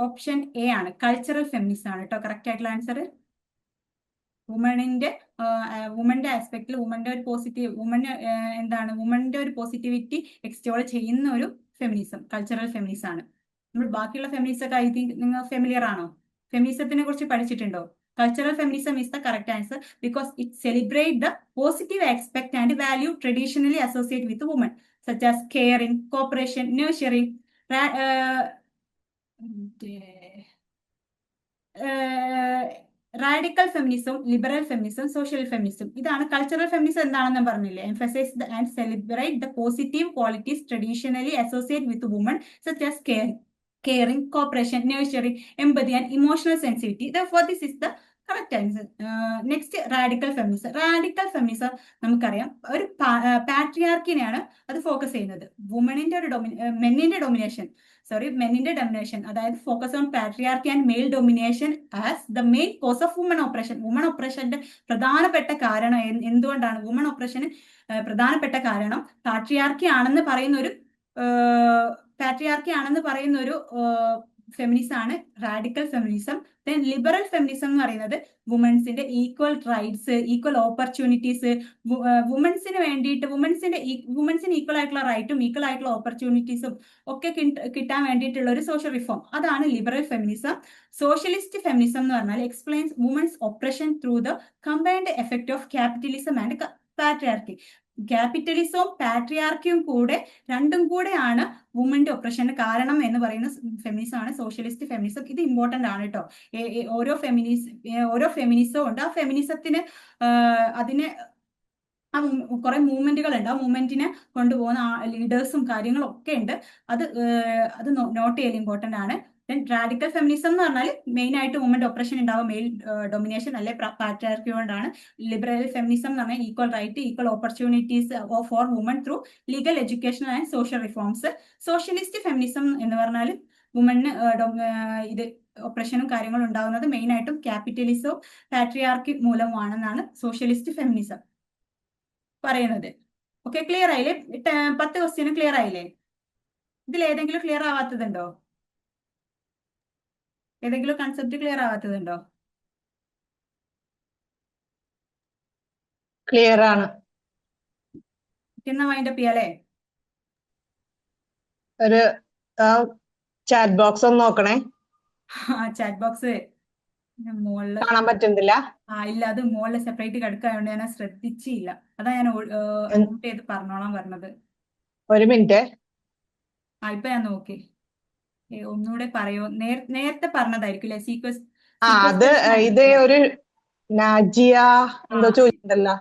ഓപ്ഷൻ എ ആണ്, കൾച്ചറൽ ഫെമിനിസം ആണ് കേട്ടോ കറക്റ്റ് ആയിട്ടുള്ള ആൻസർ. വുമന്റെ ആസ്പെക്റ്റിൽ വുമന്റെ ഒരു പോസിറ്റീവ്, വുമന്റെ ഒരു പോസിറ്റിവിറ്റി എക്സ്റ്റോൾ ചെയ്യുന്ന ഒരു ഫെമിനിസം കൾച്ചറൽ ഫെമിനിസം ആണ്. നമ്മൾ ബാക്കിയുള്ള ഫെമിനിസം ഒക്കെ ഐ തിങ്ക് നിങ്ങൾ ഫെമിലിയർ ആണോ? ഫെമിനിസത്തിനെ കുറിച്ച് പഠിച്ചിട്ടുണ്ടോ? Cultural feminism is the correct answer because it celebrates the positive aspect and value traditionally associated with women, such as caring, cooperation, nurturing, radical feminism, liberal feminism, social feminism. ഇതാണ് കൾച്ചറൽ ഫെമിനിസം. എന്താണെന്ന് പറഞ്ഞില്ലേ? Emphasise and celebrate the positive qualities traditionally associate with woman, such as caring, cooperation, nurturing, empathy and emotional sensitivity. Therefore, this is the correct answer. Next, radical feminism. Radical feminism നമുക്കറിയാം ഒരു പാട്രിയാർക്കിനെയാണ് അത് ഫോക്കസ് ചെയ്യുന്നത്. മെന്നിന്റെ ഡൊമിനേഷൻ, അതായത് focus on patriarchy and male domination as the main cause of woman oppression. Woman ഓപ്പറേഷന്റെ പ്രധാനപ്പെട്ട കാരണം എന്തുകൊണ്ടാണ് വുമൺ ഓപ്പറേഷന് പ്രധാനപ്പെട്ട കാരണം പാട്രിയാർക്കി ആണെന്ന് പറയുന്ന ഒരു ഫെമിനിസം ആണ് radical feminism. Then liberal feminism എന്ന് പറയുന്നത് വുമൻസിന്റെ ഈക്വൽ റൈറ്റ്സ്, ഈക്വൽ ഓപ്പർച്യൂണിറ്റീസ്, വുമൻസിന് ഈക്വൽ ആയിട്ടുള്ള റൈറ്റും ഈക്വൽ ആയിട്ടുള്ള ഓപ്പർച്യൂണിറ്റീസും ഒക്കെ കിട്ടാൻ വേണ്ടിയിട്ടുള്ള ഒരു സോഷ്യൽ റിഫോം, അതാണ് ലിബറൽ ഫെമിനിസം. സോഷ്യലിസ്റ്റ് ഫെമിനിസം എന്ന് പറഞ്ഞാൽ explains women's oppression through the combined effect of capitalism and patriarchy. ക്യാപിറ്റലിസവും പാട്രിയാർക്കിയും രണ്ടും കൂടെയാണ് വുമന്റെ ഒപ്രഷന് കാരണം എന്ന് പറയുന്ന ഫെമിനിസം ആണ് സോഷ്യലിസ്റ്റ് ഫെമിനിസം. ഇത് ഇമ്പോർട്ടന്റ് ആണ് കേട്ടോ. ഓരോ ഫെമിനിസവും ഉണ്ട്. ആ ഫെമിനിസത്തിന് അതിനെ ആ കുറെ മൂവ്മെന്റുകൾ ഉണ്ട്. ആ മൂവ്മെന്റിനെ കൊണ്ടുപോകുന്ന ലീഡേഴ്സും കാര്യങ്ങളും ഒക്കെ ഉണ്ട്. അത് നോട്ട് ചെയ്യൽ ഇമ്പോർട്ടന്റ് ആണ്. ദെൻ റാഡിക്കൽ ഫെമിനിസം എന്ന് പറഞ്ഞാൽ മെയിൻ ആയിട്ട് വുമന്റെ ഒപ്രഷൻ ഉണ്ടാവും, മെയിൽ ഡൊമിനേഷൻ അല്ലെ പാട്രിയാർക്കി കൊണ്ടാണ്. ലിബറൽ ഫെമിനിസം എന്ന് പറഞ്ഞാൽ equal right, equal opportunities for woman through legal education and social reforms. Socialist feminism എന്ന് പറഞ്ഞാൽ വുമന് ഇത് ഒപ്രഷനും കാര്യങ്ങളും ഉണ്ടാകുന്നത് മെയിൻ ആയിട്ടും ക്യാപിറ്റലിസവും പാട്രിയാർക്കി മൂലമാണെന്നാണ് സോഷ്യലിസ്റ്റ് ഫെമിനിസം പറയുന്നത്. ഓക്കെ, ക്ലിയർ ആയില്ലേ? 10 ക്വസ്റ്റ്യനും ക്ലിയർ ആയില്ലേ? ഇതിൽ ഏതെങ്കിലും ക്ലിയർ ആവാത്തതുണ്ടോ? ഏതെങ്കിലും കൺസെപ്റ്റ് ക്ലിയർ ആവാത്തതുണ്ടോ? ക്ലിയർ ആണ്. എന്നാ വൈൻഡപ്പ് ചെയ്യാലേ? ഒരു ചാറ്റ് ബോക്സ് ഒന്ന് നോക്കണേ. ചാറ്റ് ബോക്സ് മുകളില് കാണാൻ പറ്റുന്നില്ല. ഇല്ല, അത് മുകളിൽ സെപ്പറേറ്റ് കിടക്കായതുകൊണ്ട് ഞാൻ ശ്രദ്ധിച്ചില്ല. അതാ ഞാൻ നോട്ട് ചെയ്ത് പറഞ്ഞോളാൻ പറഞ്ഞത്. ഒരു മിനിറ്റ്. ഇപ്പൊ ഞാൻ നോക്കി. ഒന്നുകൂടെ പറയോ? നേരത്തെ പറഞ്ഞതായിരിക്കും അല്ലെ? അത് ഇത് ഒരു നാജിയ എന്തോ ചോദിച്ചിട്ടുണ്ടല്ലോ.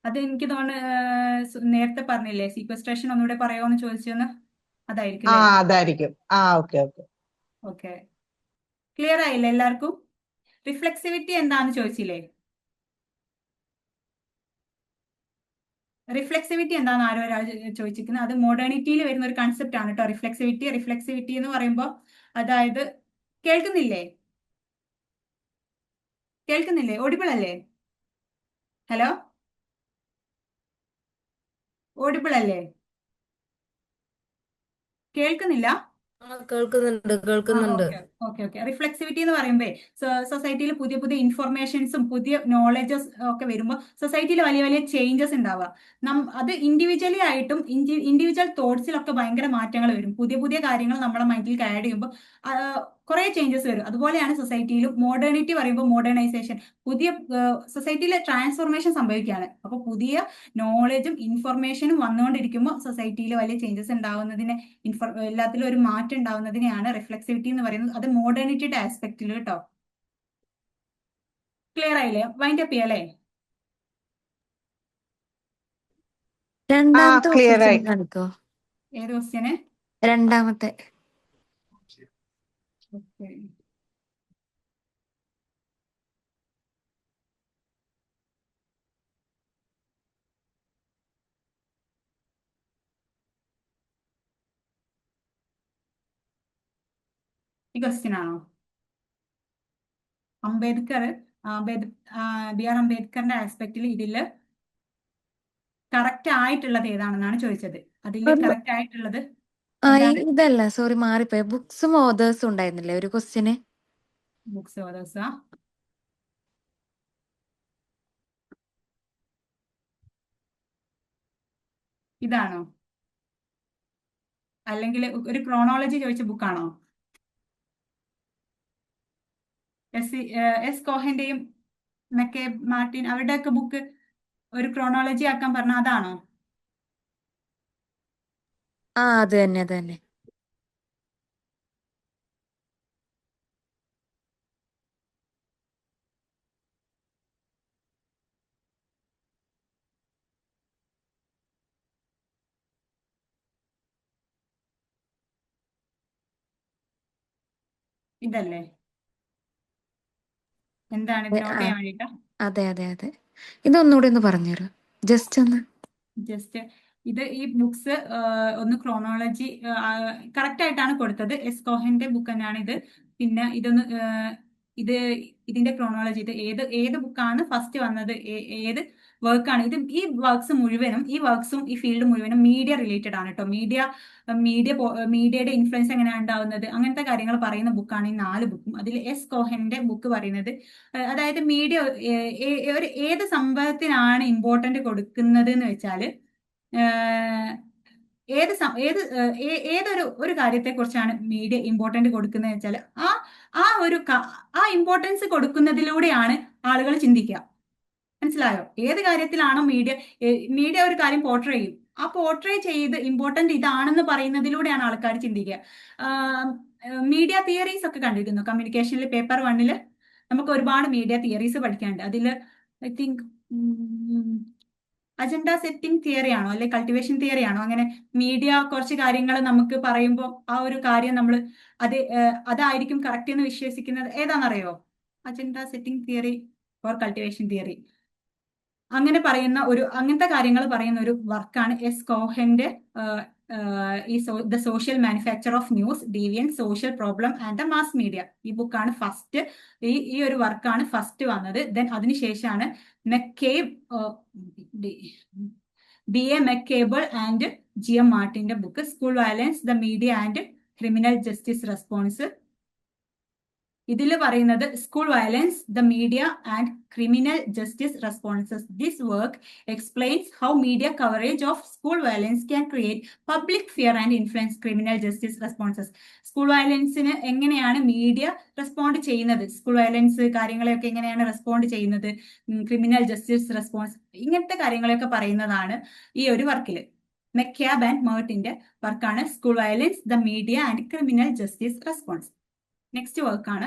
അത് എനിക്ക് തോന്നുന്നു നേരത്തെ പറഞ്ഞില്ലേ, സീക്വസ്ട്രേഷൻ ഒന്നുകൂടെ പറയോന്ന് ചോദിച്ചെന്ന്. അതായിരിക്കും. അതായിരിക്കും. ഓക്കെ ഓക്കെ ഓക്കെ, ക്ലിയർ ആയില്ലേ എല്ലാവർക്കും? റിഫ്ലെക്സിവിറ്റി എന്താന്ന് ചോദിച്ചില്ലേ? റിഫ്ലെക്സിവിറ്റി എന്താന്ന് ആരോ ഒരാൾ ചോദിച്ചിരിക്കുന്നത്. അത് മോഡേണിറ്റിയിൽ വരുന്ന ഒരു കൺസെപ്റ്റ് ആണ് കേട്ടോ. റിഫ്ലെക്സിവിറ്റി എന്ന് പറയുമ്പോൾ അതായത് കേൾക്കുന്നില്ലേ? ഓഡിബിൾ അല്ലേ? ഹലോ, ഓഡിബിൾ അല്ലേ? കേൾക്കുന്നില്ല? കേൾക്കുന്നുണ്ട്. ഓക്കെ. റിഫ്ലെക്സിവിറ്റി എന്ന് പറയുമ്പോൾ സൊസൈറ്റിയിൽ പുതിയ പുതിയ ഇൻഫർമേഷൻസും പുതിയ നോളജസ് ഒക്കെ വരുമ്പോൾ സൊസൈറ്റിയിൽ വലിയ വലിയ ചേഞ്ചസ് ഉണ്ടാവുക. അത് ഇൻഡിവിജ്വലി ആയിട്ടും ഇൻഡിവിജ്വൽ തോട്ട്സിലൊക്കെ ഭയങ്കര മാറ്റങ്ങൾ വരും. പുതിയ പുതിയ കാര്യങ്ങൾ നമ്മുടെ മൈൻഡിൽ ആഡ് ചെയ്യുമ്പോൾ കുറെ ചേഞ്ചസ് വരും. അതുപോലെയാണ് സൊസൈറ്റിയിലും. മോഡേണിറ്റി പറയുമ്പോൾ മോഡേണൈസേഷൻ, പുതിയ സൊസൈറ്റിയിലെ ട്രാൻസ്ഫോർമേഷൻ സംഭവിക്കുകയാണ്. അപ്പോൾ പുതിയ നോളജും ഇൻഫർമേഷനും വന്നുകൊണ്ടിരിക്കുമ്പോൾ സൊസൈറ്റിയിൽ വലിയ ചേഞ്ചസ് ഉണ്ടാവുന്നതിനെ, എല്ലാത്തിലും ഒരു മാറ്റം ഉണ്ടാവുന്നതിനെയാണ് റിഫ്ലെക്സിവിറ്റി എന്ന് പറയുന്നത്. അത് മോഡേണിറ്റിയുടെ ആസ്പെക്റ്റിൽ കേട്ടോ. ക്ലിയർ ആയില്ലേ? വൈൻഡ് അപ്പ് ചെയ്യല്ലേ? ക്ലിയർ ആയി. ഏത് ക്വസ്റ്റ്യന്? രണ്ടാമത്തെ. ഈ ക്വസ്റ്റ്യൻ ആണോ? ബി ആർ അംബേദ്കറിന്റെ ആസ്പെക്റ്റിൽ ഇതില് കറക്റ്റ് ആയിട്ടുള്ളത് ഏതാണെന്നാണ് ചോദിച്ചത്. അതിൽ കറക്റ്റ് ആയിട്ടുള്ളത് ഇതല്ല, സോറി, മാറിപ്പോയി. ബുക്സും ഓതേഴ്സും ഉണ്ടായിരുന്നില്ലേ ഒരു ക്വസ്റ്റ്യന്? ബുക്സ് ഓതേഴ്സാ? ഇതാണോ? അല്ലെങ്കിൽ ഒരു ക്രോണോളജി ചോദിച്ച ബുക്കാണോ? എസ് കോഹന്റെയും മെക്കെ മാർട്ടിൻ അവരുടെയൊക്കെ ബുക്ക് ഒരു ക്രോണോളജി ആക്കാൻ പറഞ്ഞ അതാണോ? അത് തന്നെ. ഇതല്ലേ? എന്താണ് ഇത് നോട്ട് ചെയ്യാൻ വേണ്ടിട്ടാ? അതെ. ഇതൊന്നുകൂടെ ഒന്ന് പറഞ്ഞുതരൂ, ജസ്റ്റ് ഒന്ന്. ഈ ബുക്സ് ഒന്ന് ക്രോണോളജി കറക്റ്റ് ആയിട്ടാണ് കൊടുത്തത്. എസ് കോഹന്റെ ബുക്ക് തന്നെയാണ് ഇത്. പിന്നെ ഇതിന്റെ ക്രോണോളജി, ഇത് ഏത് ബുക്കാണ് ഫസ്റ്റ് വന്നത്, ഏത് വർക്കാണ് ഇത്. ഈ വർക്ക്സും ഈ ഫീൽഡ് മുഴുവനും മീഡിയ റിലേറ്റഡ് ആണ് കേട്ടോ. മീഡിയയുടെ ഇൻഫ്ലുവൻസ് എങ്ങനെയാണ് ഉണ്ടാവുന്നത്, അങ്ങനത്തെ കാര്യങ്ങൾ പറയുന്ന ബുക്കാണ് ഈ 4 ബുക്കും. അതിൽ എസ് കോഹന്റെ ബുക്ക് പറയുന്നത് അതായത് മീഡിയ ഏത് സംഭവത്തിനാണ് ഇമ്പോർട്ടന്റ് കൊടുക്കുന്നത് എന്ന് വെച്ചാൽ ഏതൊരു കാര്യത്തെ കുറിച്ചാണ് മീഡിയ ഇമ്പോർട്ടന്റ് കൊടുക്കുന്നത് വെച്ചാൽ ആ ഇമ്പോർട്ടൻസ് കൊടുക്കുന്നതിലൂടെയാണ് ആളുകൾ ചിന്തിക്കുക. മനസ്സിലായോ? ഏത് കാര്യത്തിലാണോ മീഡിയ ഒരു കാര്യം പോർട്രേ ചെയ്യും, ആ പോർട്രേ ചെയ്ത് ഇമ്പോർട്ടന്റ് ഇതാണെന്ന് പറയുന്നതിലൂടെയാണ് ആൾക്കാർ ചിന്തിക്കുക. മീഡിയ തിയറീസ് ഒക്കെ കണ്ടിരുന്നു കമ്മ്യൂണിക്കേഷനിൽ. പേപ്പർ 1 നമുക്ക് ഒരുപാട് മീഡിയ തിയറീസ് പഠിക്കാനുണ്ട്. അതിൽ I think agenda setting theory ആണോ അല്ലെ കൾട്ടിവേഷൻ തിയറി ആണോ? അങ്ങനെ മീഡിയ കുറച്ച് കാര്യങ്ങൾ നമുക്ക് പറയുമ്പോൾ ആ ഒരു കാര്യം നമ്മൾ അതായിരിക്കും കറക്റ്റ് എന്ന് വിശ്വസിക്കുന്നത് ഏതാണെന്നറിയോ? Agenda setting theory or cultivation theory. അങ്ങനത്തെ കാര്യങ്ങൾ പറയുന്ന ഒരു വർക്കാണ് എസ് കോഹന്റെ the social manufacture of news, deviance, social problem and the mass media. ഈ ബുക്കാണ് ഫസ്റ്റ്, ഈ ഒരു വർക്കാണ് ഫസ്റ്റ് വന്നത്. ദെൻ അതിനുശേഷമാണ് McCabe, BA McCabe and GM മാർട്ടിന്റെ book school violence, the media and criminal justice response. ഇതിൽ പറയുന്നത് school violence, the media and criminal justice responses. This work explains how media coverage of school violence can create public fear and influence criminal justice responses. School വയലൻസിന് എങ്ങനെയാണ് മീഡിയ റെസ്പോണ്ട് ചെയ്യുന്നത്, സ്കൂൾ വയലൻസ് കാര്യങ്ങളെയൊക്കെ എങ്ങനെയാണ് റെസ്പോണ്ട് ചെയ്യുന്നത്, ക്രിമിനൽ ജസ്റ്റിസ് റെസ്പോൺസ്, ഇങ്ങനത്തെ കാര്യങ്ങളൊക്കെ പറയുന്നതാണ് ഈ ഒരു വർക്കിൽ. മെക്കാബ് ആൻഡ് മേർട്ടിന്റെ വർക്കാണ് school violence, the media and criminal justice response. Next വർക്കാണ്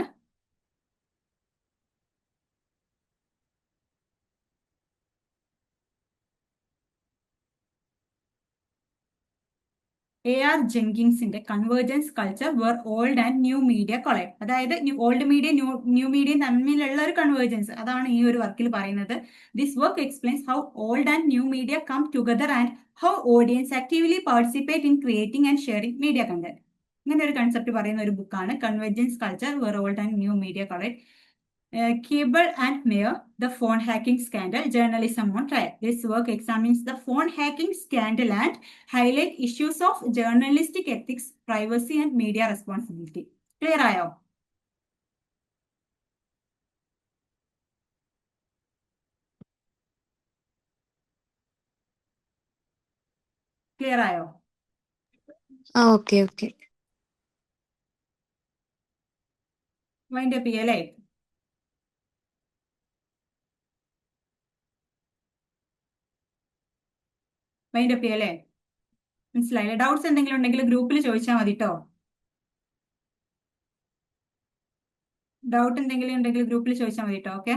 AR ജെങ്കിൻസിന്റെ convergence culture where old and new media collide. അതായത് ഓൾഡ് മീഡിയ ന്യൂ മീഡിയ തമ്മിലുള്ള ഒരു കൺവേർജൻസ്, അതാണ് ഈ ഒരു വർക്കിൽ പറയുന്നത്. This work explains how old and new media come together and how audience actively participate in creating and sharing media content. ഇങ്ങനെ ഒരു കൺസെപ്റ്റ് പറയുന്ന ഒരു ബുക്കാണ് convergence culture where old and new media collide. Keeble and Mayer, The Phone Hacking Scandal, Journalism on Trial. This work examines the phone hacking scandal and highlight issues of journalistic ethics, privacy and media responsibility. Clear ആയോ? Clear ആയോ? Okay okay. Wind up ചെയ്യല്ലേ? വൈൻഡ് അപ്പ് ചെയ്യല്ലേ? മനസ്സിലായില്ലേ? ഡൗട്ട്സ് എന്തെങ്കിലും ഉണ്ടെങ്കിൽ ഗ്രൂപ്പിൽ ചോദിച്ചാൽ മതി കേട്ടോ. ഡൗട്ട് എന്തെങ്കിലും ഉണ്ടെങ്കിൽ ഗ്രൂപ്പിൽ ചോദിച്ചാൽ മതി കേട്ടോ. ഓക്കെ.